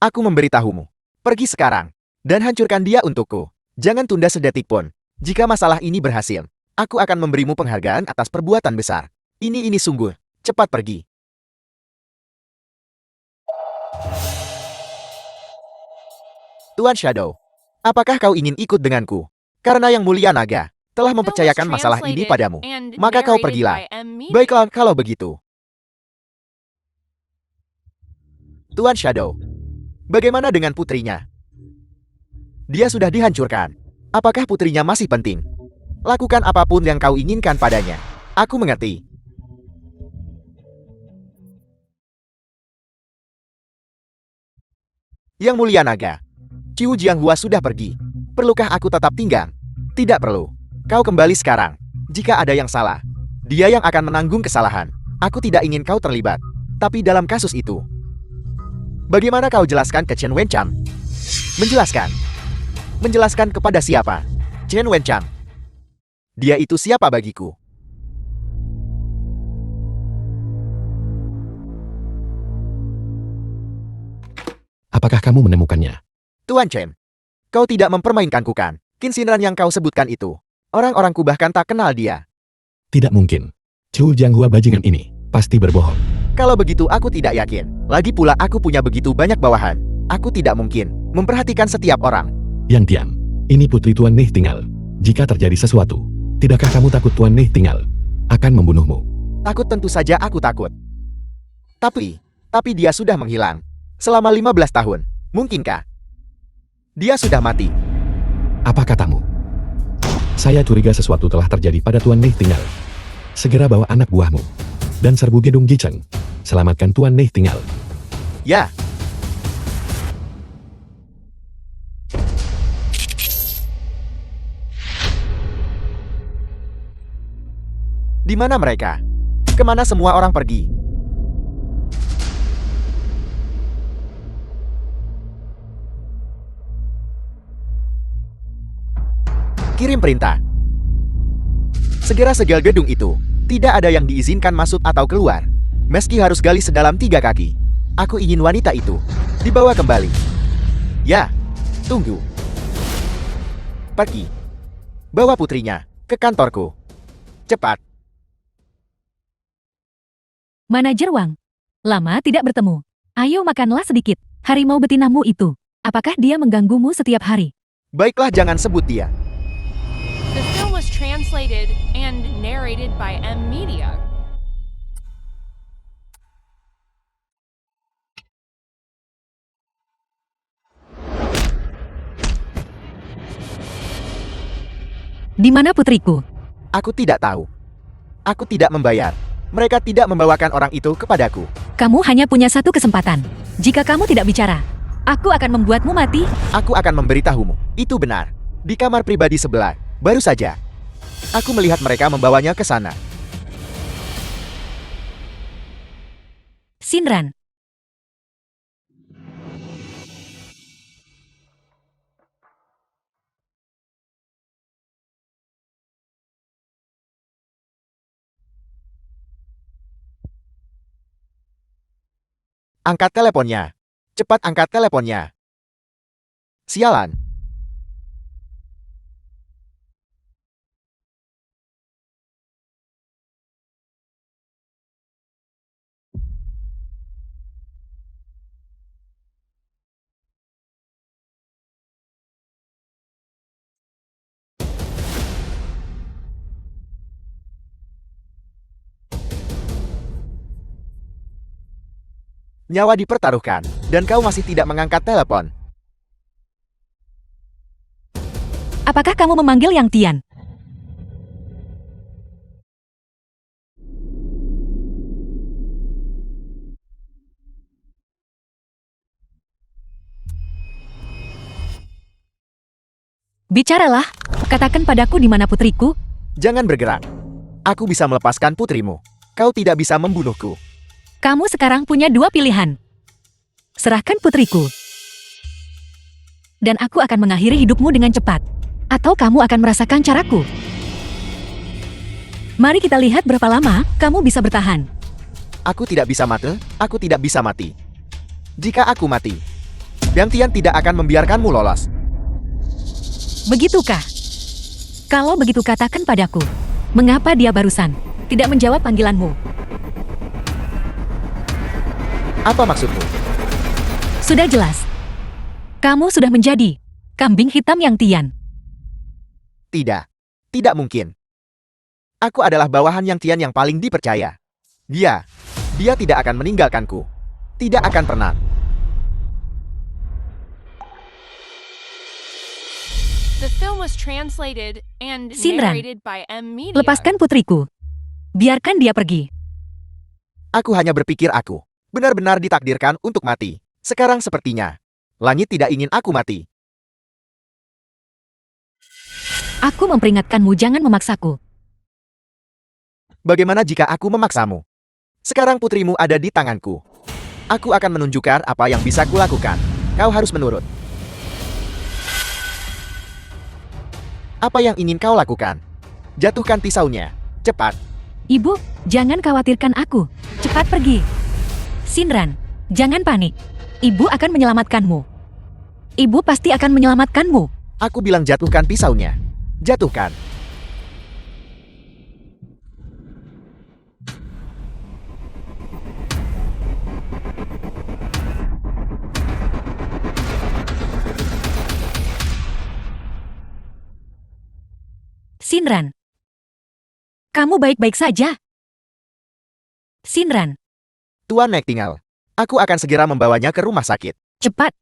Aku memberitahumu. Pergi sekarang. Dan hancurkan dia untukku. Jangan tunda sedetik pun. Jika masalah ini berhasil, aku akan memberimu penghargaan atas perbuatan besar. Ini sungguh. Cepat pergi. Tuan Shadow, apakah kau ingin ikut denganku? Karena Yang Mulia Naga telah mempercayakan masalah ini padamu. Maka kau pergilah. Baiklah kalau begitu. Tuan Shadow, bagaimana dengan putrinya? Dia sudah dihancurkan. Apakah putrinya masih penting? Lakukan apapun yang kau inginkan padanya. Aku mengerti. Yang Mulia Naga, Chu Jianghua sudah pergi. Perlukah aku tetap tinggal? Tidak perlu. Kau kembali sekarang. Jika ada yang salah, dia yang akan menanggung kesalahan. Aku tidak ingin kau terlibat. Tapi dalam kasus itu, bagaimana kau jelaskan ke Chen Wenchang? Menjelaskan? Menjelaskan kepada siapa? Chen Wenchang. Dia itu siapa bagiku? Apakah kamu menemukannya? Tuan Chen, kau tidak mempermainkanku kan? Qin Shinran yang kau sebutkan itu. Orang-orangku bahkan tak kenal dia. Tidak mungkin. Chu Jianghua bajingan ini pasti berbohong. Kalau begitu aku tidak yakin. Lagi pula aku punya begitu banyak bawahan. Aku tidak mungkin memperhatikan setiap orang. Yang diam. Ini putri Tuan Nightingale. Jika terjadi sesuatu, tidakkah kamu takut Tuan Nightingale akan membunuhmu? Takut, tentu saja aku takut. Tapi dia sudah menghilang. Selama 15 tahun. Mungkinkah dia sudah mati? Apa katamu? Saya curiga sesuatu telah terjadi pada Tuan Nightingale. Segera bawa anak buahmu dan serbu gedung Jicheng. Selamatkan Tuan Nightingale. Ya. Di mana mereka? Kemana semua orang pergi? Kirim perintah. Segera segel gedung itu. Tidak ada yang diizinkan masuk atau keluar. Meski harus gali sedalam 3 kaki. Aku ingin wanita itu dibawa kembali. Ya, tunggu. Pergi. Bawa putrinya ke kantorku. Cepat. Manajer Wang. Lama tidak bertemu. Ayo makanlah sedikit. Harimau betinamu itu. Apakah dia mengganggumu setiap hari? Baiklah, jangan sebut dia. The film was translated and narrated by M Media. Di mana putriku? Aku tidak tahu. Aku tidak membayar. Mereka tidak membawakan orang itu kepadaku. Kamu hanya punya satu kesempatan. Jika kamu tidak bicara, aku akan membuatmu mati. Aku akan memberitahumu. Itu benar. Di kamar pribadi sebelah. Baru saja. Aku melihat mereka membawanya ke sana. Shinran. Angkat teleponnya. Cepat angkat teleponnya. Sialan. Nyawa dipertaruhkan, dan kau masih tidak mengangkat telepon. Apakah kamu memanggil Yang Tian? Bicaralah, katakan padaku di mana putriku. Jangan bergerak. Aku bisa melepaskan putrimu. Kau tidak bisa membunuhku. Kamu sekarang punya dua pilihan. Serahkan putriku. Dan aku akan mengakhiri hidupmu dengan cepat. Atau kamu akan merasakan caraku. Mari kita lihat berapa lama kamu bisa bertahan. Aku tidak bisa mati. Aku tidak bisa mati. Jika aku mati, Yang Tian tidak akan membiarkanmu lolos. Begitukah? Kalau begitu katakan padaku. Mengapa dia barusan tidak menjawab panggilanmu? Apa maksudmu? Sudah jelas. Kamu sudah menjadi kambing hitam Yang Tian. Tidak. Tidak mungkin. Aku adalah bawahan Yang Tian yang paling dipercaya. Dia tidak akan meninggalkanku. Tidak akan pernah. The film was translated and Shinran, narrated by M Media. lepaskan putriku. Biarkan dia pergi. Aku hanya berpikir aku benar-benar ditakdirkan untuk mati. Sekarang sepertinya langit tidak ingin aku mati. Aku memperingatkanmu jangan memaksaku. Bagaimana jika aku memaksamu? Sekarang putrimu ada di tanganku. Aku akan menunjukkan apa yang bisa kulakukan. Kau harus menurut. Apa yang ingin kau lakukan? Jatuhkan pisaunya. Cepat. Ibu, jangan khawatirkan aku. Cepat pergi. Shinran, jangan panik. Ibu akan menyelamatkanmu. Ibu pasti akan menyelamatkanmu. Aku bilang jatuhkan pisaunya. Jatuhkan. Shinran, kamu baik-baik saja? Shinran, Tuan Nightingale, aku akan segera membawanya ke rumah sakit. cepat.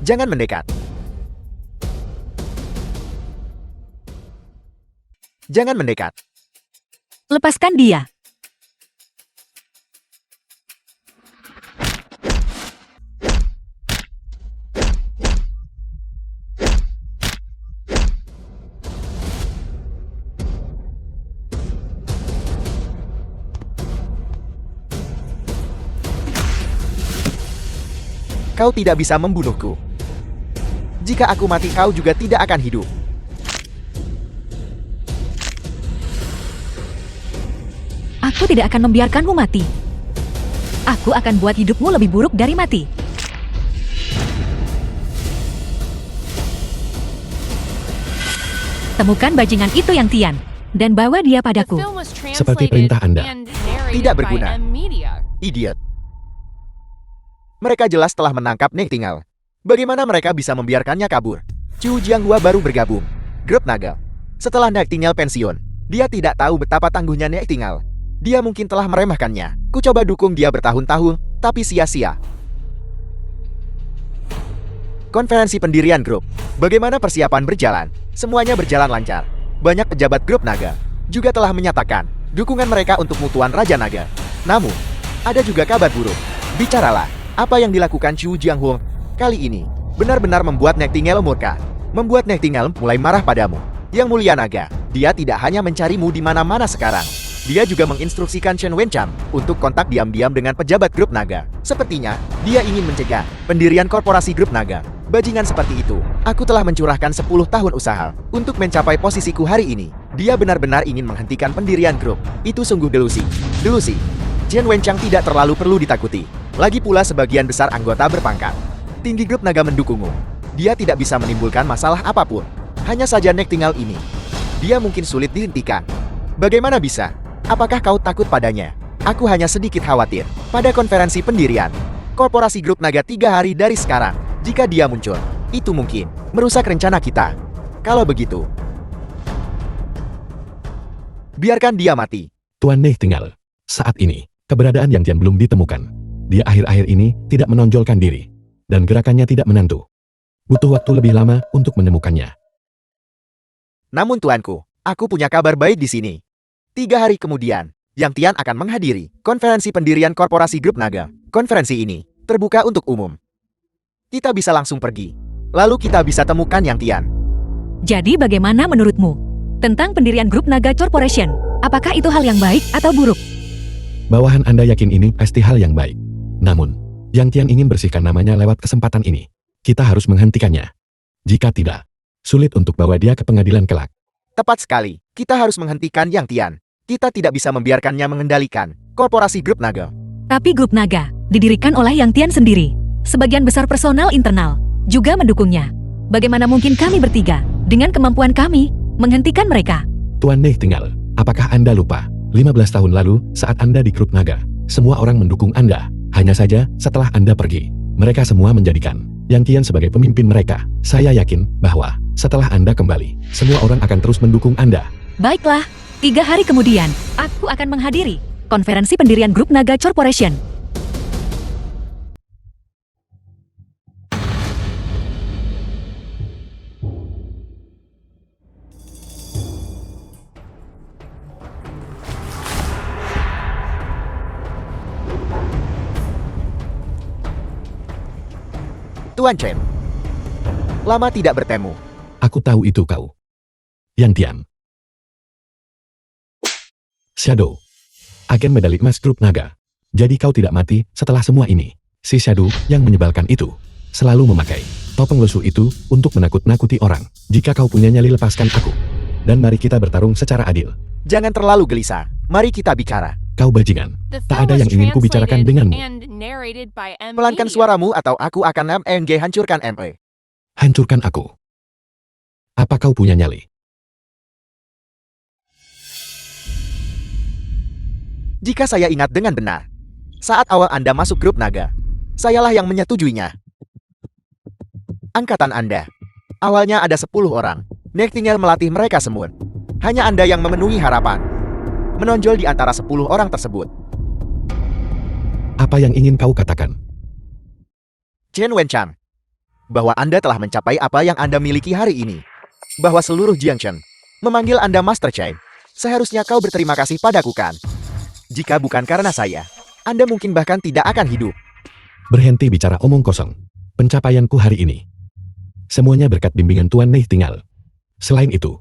Jangan mendekat. Jangan mendekat. Lepaskan dia. Kau tidak bisa membunuhku. Jika aku mati, kau juga tidak akan hidup. Aku tidak akan membiarkanmu mati. Aku akan buat hidupmu lebih buruk dari mati. Temukan bajingan itu Yang Tian, dan bawa dia The padaku. film was Seperti translated perintah Anda. and narrated Tidak by berguna. M-Media. Idiot. Mereka jelas telah menangkap Nightingale. Bagaimana mereka bisa membiarkannya kabur? Chu Jianghua baru bergabung. Grup Naga. Setelah Nightingale pensiun, dia tidak tahu betapa tangguhnya Nightingale. Dia mungkin telah meremehkannya. Ku coba dukung dia bertahun-tahun, tapi sia-sia. Konferensi pendirian grup. Bagaimana persiapan berjalan? Semuanya berjalan lancar. Banyak pejabat grup Naga juga telah menyatakan dukungan mereka untuk Mutuan Raja Naga. Namun, ada juga kabar buruk. Bicaralah, apa yang dilakukan Chu Jianghua kali ini benar-benar membuat Nightingale murka. Membuat Nightingale mulai marah padamu. Yang mulia Naga, dia tidak hanya mencarimu di mana-mana sekarang. Dia juga menginstruksikan Chen Wenchang untuk kontak diam-diam dengan pejabat grup Naga. Sepertinya, dia ingin mencegah pendirian korporasi grup Naga. Bajingan seperti itu, aku telah mencurahkan 10 tahun usaha untuk mencapai posisiku hari ini. Dia benar-benar ingin menghentikan pendirian grup. Itu sungguh delusi. Delusi. Chen Wenchang tidak terlalu perlu ditakuti. Lagi pula sebagian besar anggota berpangkat tinggi grup Naga mendukungmu. Dia tidak bisa menimbulkan masalah apapun. Hanya saja Nightingale ini, dia mungkin sulit dihentikan. Bagaimana bisa? Apakah kau takut padanya? Aku hanya sedikit khawatir. Pada konferensi pendirian korporasi grup Naga 3 hari dari sekarang, jika dia muncul, itu mungkin merusak rencana kita. Kalau begitu, biarkan dia mati. Tuan Nightingale, saat ini, keberadaan Yang Tian belum ditemukan. Dia akhir-akhir ini tidak menonjolkan diri, dan gerakannya tidak menentu. Butuh waktu lebih lama untuk menemukannya. Namun tuanku, aku punya kabar baik di sini. 3 hari kemudian, Yang Tian akan menghadiri konferensi pendirian korporasi grup Naga. Konferensi ini terbuka untuk umum. Kita bisa langsung pergi. Lalu kita bisa temukan Yang Tian. Jadi bagaimana menurutmu tentang pendirian grup Naga Corporation? Apakah itu hal yang baik atau buruk? Bawahan Anda yakin ini pasti hal yang baik. Namun, Yang Tian ingin bersihkan namanya lewat kesempatan ini. Kita harus menghentikannya. Jika tidak, sulit untuk bawa dia ke pengadilan kelak. Tepat sekali, kita harus menghentikan Yang Tian. Kita tidak bisa membiarkannya mengendalikan korporasi grup Naga. Tapi grup Naga didirikan oleh Yang Tian sendiri. Sebagian besar personal internal juga mendukungnya. Bagaimana mungkin kami bertiga, dengan kemampuan kami, menghentikan mereka? Tuan Nightingale, apakah Anda lupa? 15 tahun lalu, saat Anda di grup Naga, semua orang mendukung Anda. Hanya saja, setelah Anda pergi, mereka semua menjadikan Yang Tian sebagai pemimpin mereka. Saya yakin bahwa setelah Anda kembali, semua orang akan terus mendukung Anda. Baiklah, 3 hari kemudian, aku akan menghadiri konferensi pendirian grup Naga Corporation. Tuan Chen, lama tidak bertemu. Aku tahu itu kau. Yang Tian. Shadow. Agen medali emas grup Naga. Jadi kau tidak mati setelah semua ini. Si Shadow yang menyebalkan itu selalu memakai topeng lesu itu untuk menakut-nakuti orang. Jika kau punya nyali, lepaskan aku. Dan mari kita bertarung secara adil. Jangan terlalu gelisah. Mari kita bicara. Kau bajingan. The Tak film ada was yang ingin kubicarakan translated denganmu. and narrated by Pelankan M-Media. suaramu atau aku akan MNG hancurkan ME. Hancurkan aku. Apa kau punya nyali? Jika saya ingat dengan benar, saat awal Anda masuk grup Naga, sayalah yang menyetujuinya. Angkatan Anda, awalnya ada 10 orang. Nightingale melatih mereka semua. Hanya Anda yang memenuhi harapan. Menonjol di antara 10 orang tersebut. Apa yang ingin kau katakan? Chen Wenchang, bahwa Anda telah mencapai apa yang Anda miliki hari ini. Bahwa seluruh Jiangchen memanggil Anda Master Chai. Seharusnya kau berterima kasih padaku kan? Jika bukan karena saya, Anda mungkin bahkan tidak akan hidup. Berhenti bicara omong kosong. Pencapaianku hari ini, semuanya berkat bimbingan Tuan Nightingale. Selain itu,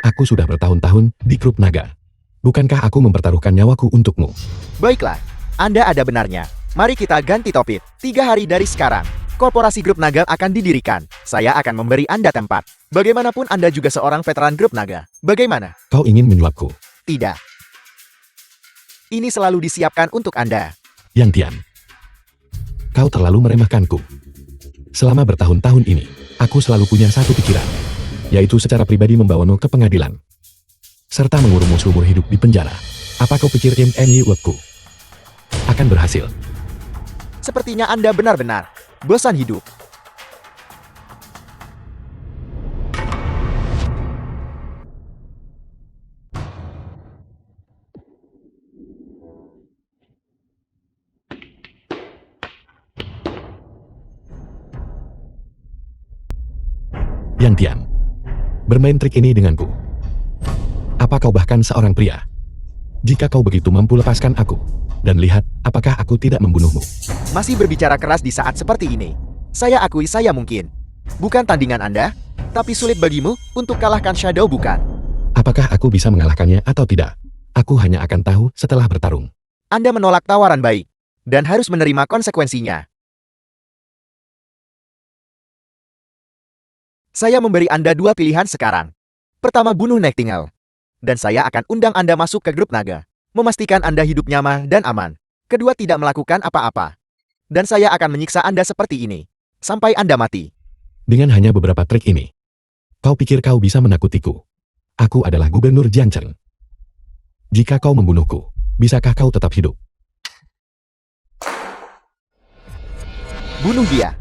aku sudah bertahun-tahun di grup Naga. Bukankah aku mempertaruhkan nyawaku untukmu? Baiklah, Anda ada benarnya. Mari kita ganti topik. 3 hari dari sekarang, korporasi grup Naga akan didirikan. Saya akan memberi Anda tempat. Bagaimanapun Anda juga seorang veteran grup Naga. Bagaimana? Kau ingin menyuapku? Tidak. Ini selalu disiapkan untuk Anda. Yang Tian, kau terlalu meremehkanku. Selama bertahun-tahun ini, aku selalu punya satu pikiran. yaitu secara pribadi membawamu ke pengadilan, serta mengurungmu seumur hidup di penjara. Apa kau pikir MNY Webku akan berhasil? Sepertinya Anda benar-benar bosan hidup. Yang Tian, bermain trik ini denganku. Apa kau bahkan seorang pria? Jika kau begitu mampu lepaskan aku, dan lihat apakah aku tidak membunuhmu. Masih berbicara keras di saat seperti ini. Saya akui saya mungkin bukan tandingan Anda, tapi sulit bagimu untuk kalahkan Shadow, bukan? Apakah aku bisa mengalahkannya atau tidak? Aku hanya akan tahu setelah bertarung. Anda menolak tawaran baik, dan harus menerima konsekuensinya. Saya memberi Anda dua pilihan sekarang. Pertama, bunuh Nightingale. Dan saya akan undang Anda masuk ke grup naga. Memastikan Anda hidup nyaman dan aman. Kedua, tidak melakukan apa-apa. Dan saya akan menyiksa Anda seperti ini. Sampai Anda mati. Dengan hanya beberapa trik ini, kau pikir kau bisa menakutiku? Aku adalah Gubernur Jiangcheng. Jika kau membunuhku, bisakah kau tetap hidup? Bunuh dia.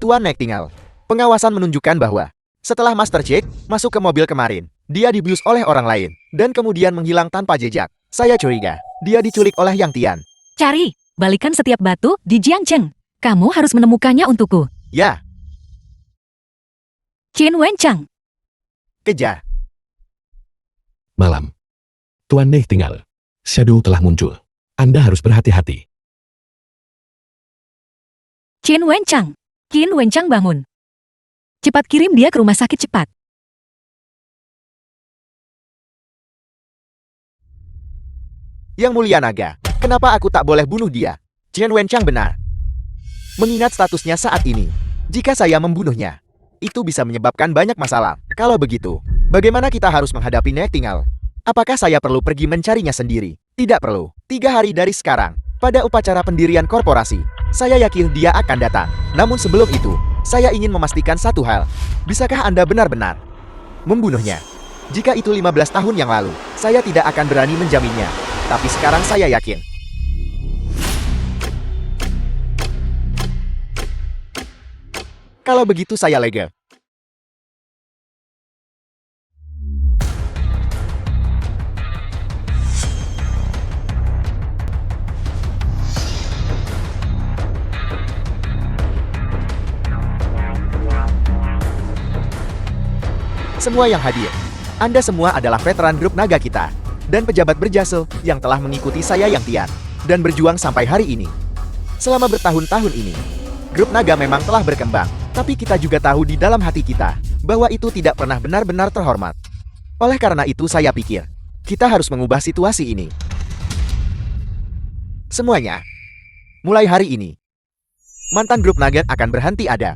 Tuan Nightingale, pengawasan menunjukkan bahwa setelah Master Jake masuk ke mobil kemarin, dia dibius oleh orang lain, dan kemudian menghilang tanpa jejak. Saya curiga, dia diculik oleh Yang Tian. Cari, balikan setiap batu di Jiangcheng. Kamu harus menemukannya untukku. Ya, Qin Wenchang. kejar. Malam. Tuan Nightingale, Shadow telah muncul. Anda harus berhati-hati. Qin Wenchang. Qin Wenchang, bangun. Cepat kirim dia ke rumah sakit cepat. Yang Mulia Naga, kenapa aku tak boleh bunuh dia? Chen Wenchang benar. Mengingat statusnya saat ini, jika saya membunuhnya, itu bisa menyebabkan banyak masalah. Kalau begitu, bagaimana kita harus menghadapi Nightingale? Apakah saya perlu pergi mencarinya sendiri? Tidak perlu. 3 hari dari sekarang, pada upacara pendirian korporasi, saya yakin dia akan datang. Namun sebelum itu, saya ingin memastikan satu hal. Bisakah Anda benar-benar membunuhnya? Jika itu 15 tahun yang lalu, saya tidak akan berani menjaminnya. Tapi sekarang saya yakin. Kalau begitu saya lega. Semua yang hadir, Anda semua adalah veteran grup naga kita, dan pejabat berjasa yang telah mengikuti saya Yang Tian, dan berjuang sampai hari ini. Selama bertahun-tahun ini, grup naga memang telah berkembang, tapi kita juga tahu di dalam hati kita, bahwa itu tidak pernah benar-benar terhormat. Oleh karena itu saya pikir, kita harus mengubah situasi ini. Semuanya, mulai hari ini, mantan grup naga akan berhenti ada.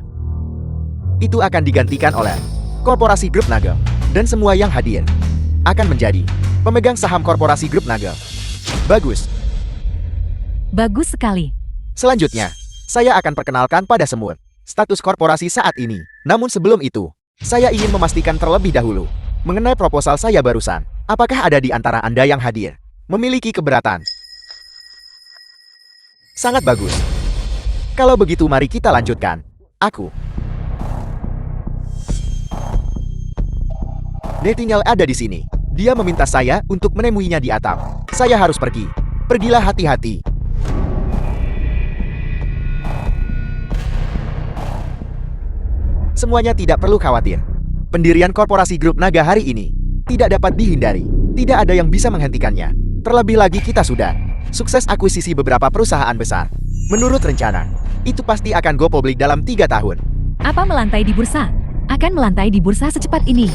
Itu akan digantikan oleh Korporasi Grup Naga, dan semua yang hadir akan menjadi pemegang saham Korporasi Grup Naga. Bagus. Bagus sekali. Selanjutnya, saya akan perkenalkan pada semua status korporasi saat ini. Namun sebelum itu, saya ingin memastikan terlebih dahulu mengenai proposal saya barusan. Apakah ada di antara Anda yang hadir memiliki keberatan? Sangat bagus. Kalau begitu mari kita lanjutkan. Nightingale ada di sini. Dia meminta saya untuk menemuinya di atap. Saya harus pergi. Pergilah hati-hati. Semuanya tidak perlu khawatir. Pendirian korporasi grup naga hari ini tidak dapat dihindari. Tidak ada yang bisa menghentikannya. Terlebih lagi kita sudah sukses akuisisi beberapa perusahaan besar. Menurut rencana, itu pasti akan go public dalam 3 tahun. Apa melantai di bursa? Akan melantai di bursa secepat ini.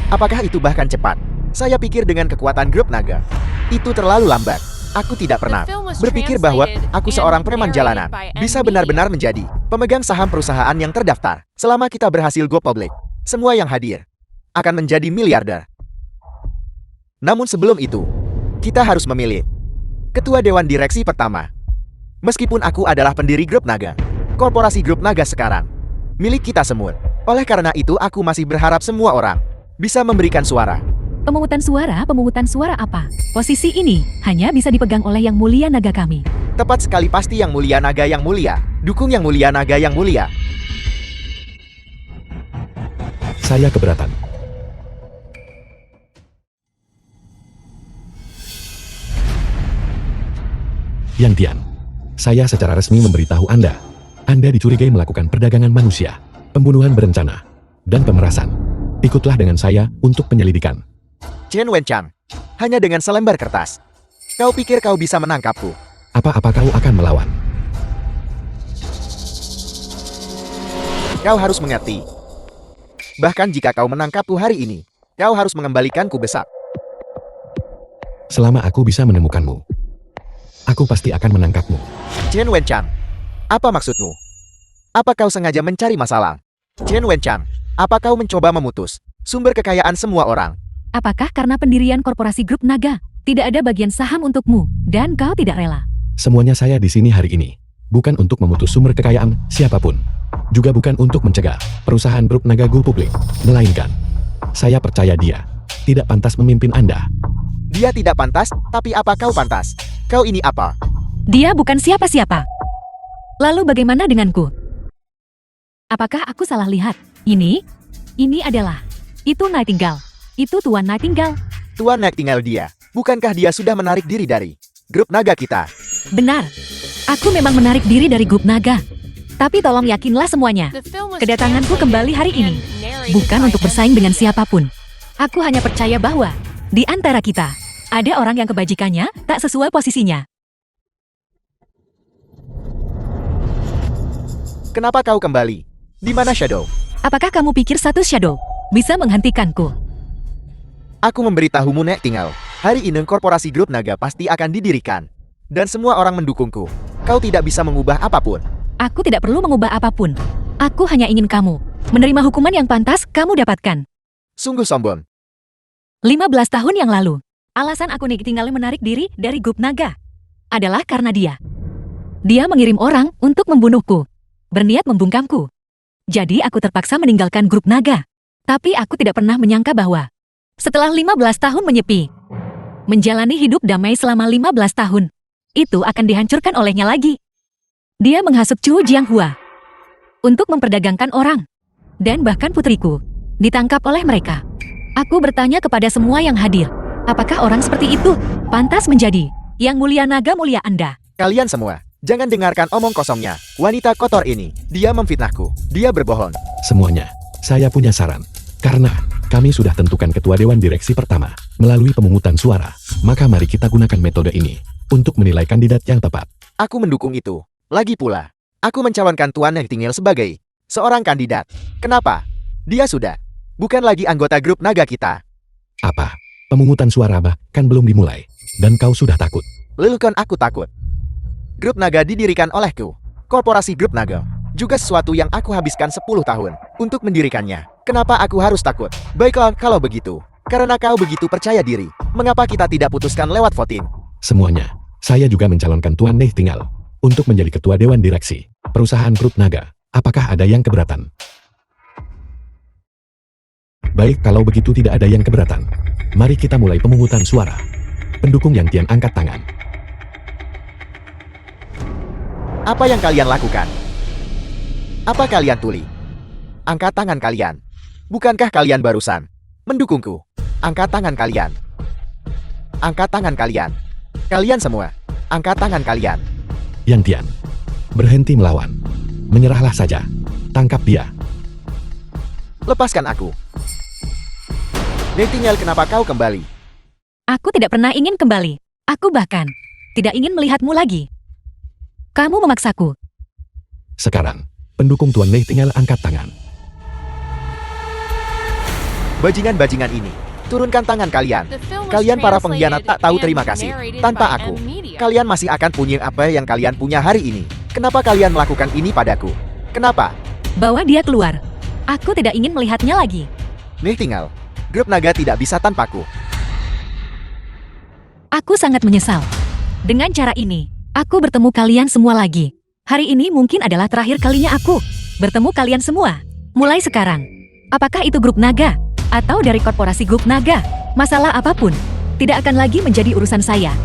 Apakah itu bahkan cepat? Saya pikir dengan kekuatan grup naga, itu terlalu lambat. Aku tidak pernah berpikir bahwa aku seorang preman jalanan bisa benar-benar menjadi pemegang saham perusahaan yang terdaftar. Selama kita berhasil go public, semua yang hadir akan menjadi miliarder. Namun sebelum itu, kita harus memilih ketua dewan direksi pertama. Meskipun aku adalah pendiri grup naga, korporasi grup naga sekarang, milik kita semua. Oleh karena itu aku masih berharap semua orang bisa memberikan suara. Pemungutan suara apa? Posisi ini hanya bisa dipegang oleh Yang Mulia Naga kami. Tepat sekali, pasti Yang Mulia Naga yang mulia. Dukung Yang Mulia Naga yang mulia. Saya keberatan. Yang Tian, saya secara resmi memberitahu Anda. Anda dicurigai melakukan perdagangan manusia, pembunuhan berencana, dan pemerasan. Ikutlah dengan saya untuk penyelidikan. Chen Wenchang, hanya dengan selembar kertas. Kau pikir kau bisa menangkapku? Apa-apa kau akan melawan? Kau harus mengerti. Bahkan jika kau menangkapku hari ini, kau harus mengembalikanku besar. Selama aku bisa menemukanmu, aku pasti akan menangkapmu. Chen Wenchang, apa maksudmu? Apa kau sengaja mencari masalah? Chen Wenchang, apa kau mencoba memutus sumber kekayaan semua orang? Apakah karena pendirian korporasi grup naga, tidak ada bagian saham untukmu, dan kau tidak rela? Semuanya saya di sini hari ini, bukan untuk memutus sumber kekayaan siapapun. Juga bukan untuk mencegah perusahaan grup naga go publik, melainkan saya percaya dia tidak pantas memimpin Anda. Dia tidak pantas, tapi apa kau pantas? Kau ini apa? Dia bukan siapa-siapa. Lalu bagaimana denganku? Apakah aku salah lihat? Ini adalah, itu Nightingale. Itu Tuan Nightingale. Tuan Nightingale dia. Bukankah dia sudah menarik diri dari grup naga kita? Benar. Aku memang menarik diri dari grup naga. Tapi tolong yakinlah semuanya. The film was Kedatanganku kembali hari ini translated and narrated bukan by untuk bersaing dengan Media. siapapun. Aku hanya percaya bahwa di antara kita ada orang yang kebajikannya tak sesuai posisinya. Kenapa kau kembali? Di mana Shadow? Apakah kamu pikir satu Shadow bisa menghentikanku? Aku memberitahumu Nightingale. Hari ini korporasi grup naga pasti akan didirikan. Dan semua orang mendukungku. Kau tidak bisa mengubah apapun. Aku tidak perlu mengubah apapun. Aku hanya ingin kamu menerima hukuman yang pantas kamu dapatkan. Sungguh sombong. 15 tahun yang lalu, alasan aku Nightingale menarik diri dari grup naga adalah karena dia. Dia mengirim orang untuk membunuhku, berniat membungkamku. Jadi aku terpaksa meninggalkan grup naga. Tapi aku tidak pernah menyangka bahwa setelah 15 tahun menyepi, menjalani hidup damai selama 15 tahun, itu akan dihancurkan olehnya lagi. Dia menghasut Chu Jianghua untuk memperdagangkan orang. Dan bahkan putriku ditangkap oleh mereka. Aku bertanya kepada semua yang hadir, apakah orang seperti itu pantas menjadi Yang Mulia Naga mulia Anda? Kalian semua, jangan dengarkan omong kosongnya. Wanita kotor ini, dia memfitnahku. Dia berbohong. Semuanya, saya punya saran. Karena kami sudah tentukan ketua dewan direksi pertama melalui pemungutan suara, maka mari kita gunakan metode ini untuk menilai kandidat yang tepat. Aku mendukung itu. Lagi pula, aku mencalonkan Tuan Nightingale sebagai seorang kandidat. Kenapa? Dia sudah bukan lagi anggota grup naga kita. Apa? Pemungutan suara bahkan belum dimulai, dan kau sudah takut. Leluhkan aku takut. Grup naga didirikan olehku. Korporasi grup naga juga sesuatu yang aku habiskan 10 tahun untuk mendirikannya. Kenapa aku harus takut? Baiklah kalau begitu. Karena kau begitu percaya diri, mengapa kita tidak putuskan lewat voting? Semuanya, saya juga mencalonkan Tuan Nightingale untuk menjadi ketua dewan direksi perusahaan grup naga. Apakah ada yang keberatan? Baik, kalau begitu tidak ada yang keberatan. Mari kita mulai pemungutan suara. Pendukung Yang Tian angkat tangan. Apa yang kalian lakukan? Apa kalian tuli? Angkat tangan kalian. Bukankah kalian barusan mendukungku? Angkat tangan kalian. Angkat tangan kalian. Kalian semua, angkat tangan kalian. Yang Tian, berhenti melawan. Menyerahlah saja. Tangkap dia. Lepaskan aku. Nightingale, kenapa kau kembali? Aku tidak pernah ingin kembali. Aku bahkan tidak ingin melihatmu lagi. Kamu memaksaku. Sekarang, pendukung Tuan Nightingale angkat tangan. Bajingan-bajingan ini, turunkan tangan kalian. The film was Kalian para pengkhianat tak tahu translated terima and kasih. narrated Tanpa by aku, Media. kalian masih akan punya apa yang kalian punya hari ini. Kenapa kalian melakukan ini padaku? Kenapa? Bawa dia keluar. Aku tidak ingin melihatnya lagi. Nightingale, grup naga tidak bisa tanpaku. Aku sangat menyesal. Dengan cara ini, aku bertemu kalian semua lagi. Hari ini mungkin adalah terakhir kalinya aku bertemu kalian semua. Mulai sekarang. Apakah itu grup naga? Atau dari korporasi grup naga? Masalah apapun, tidak akan lagi menjadi urusan saya.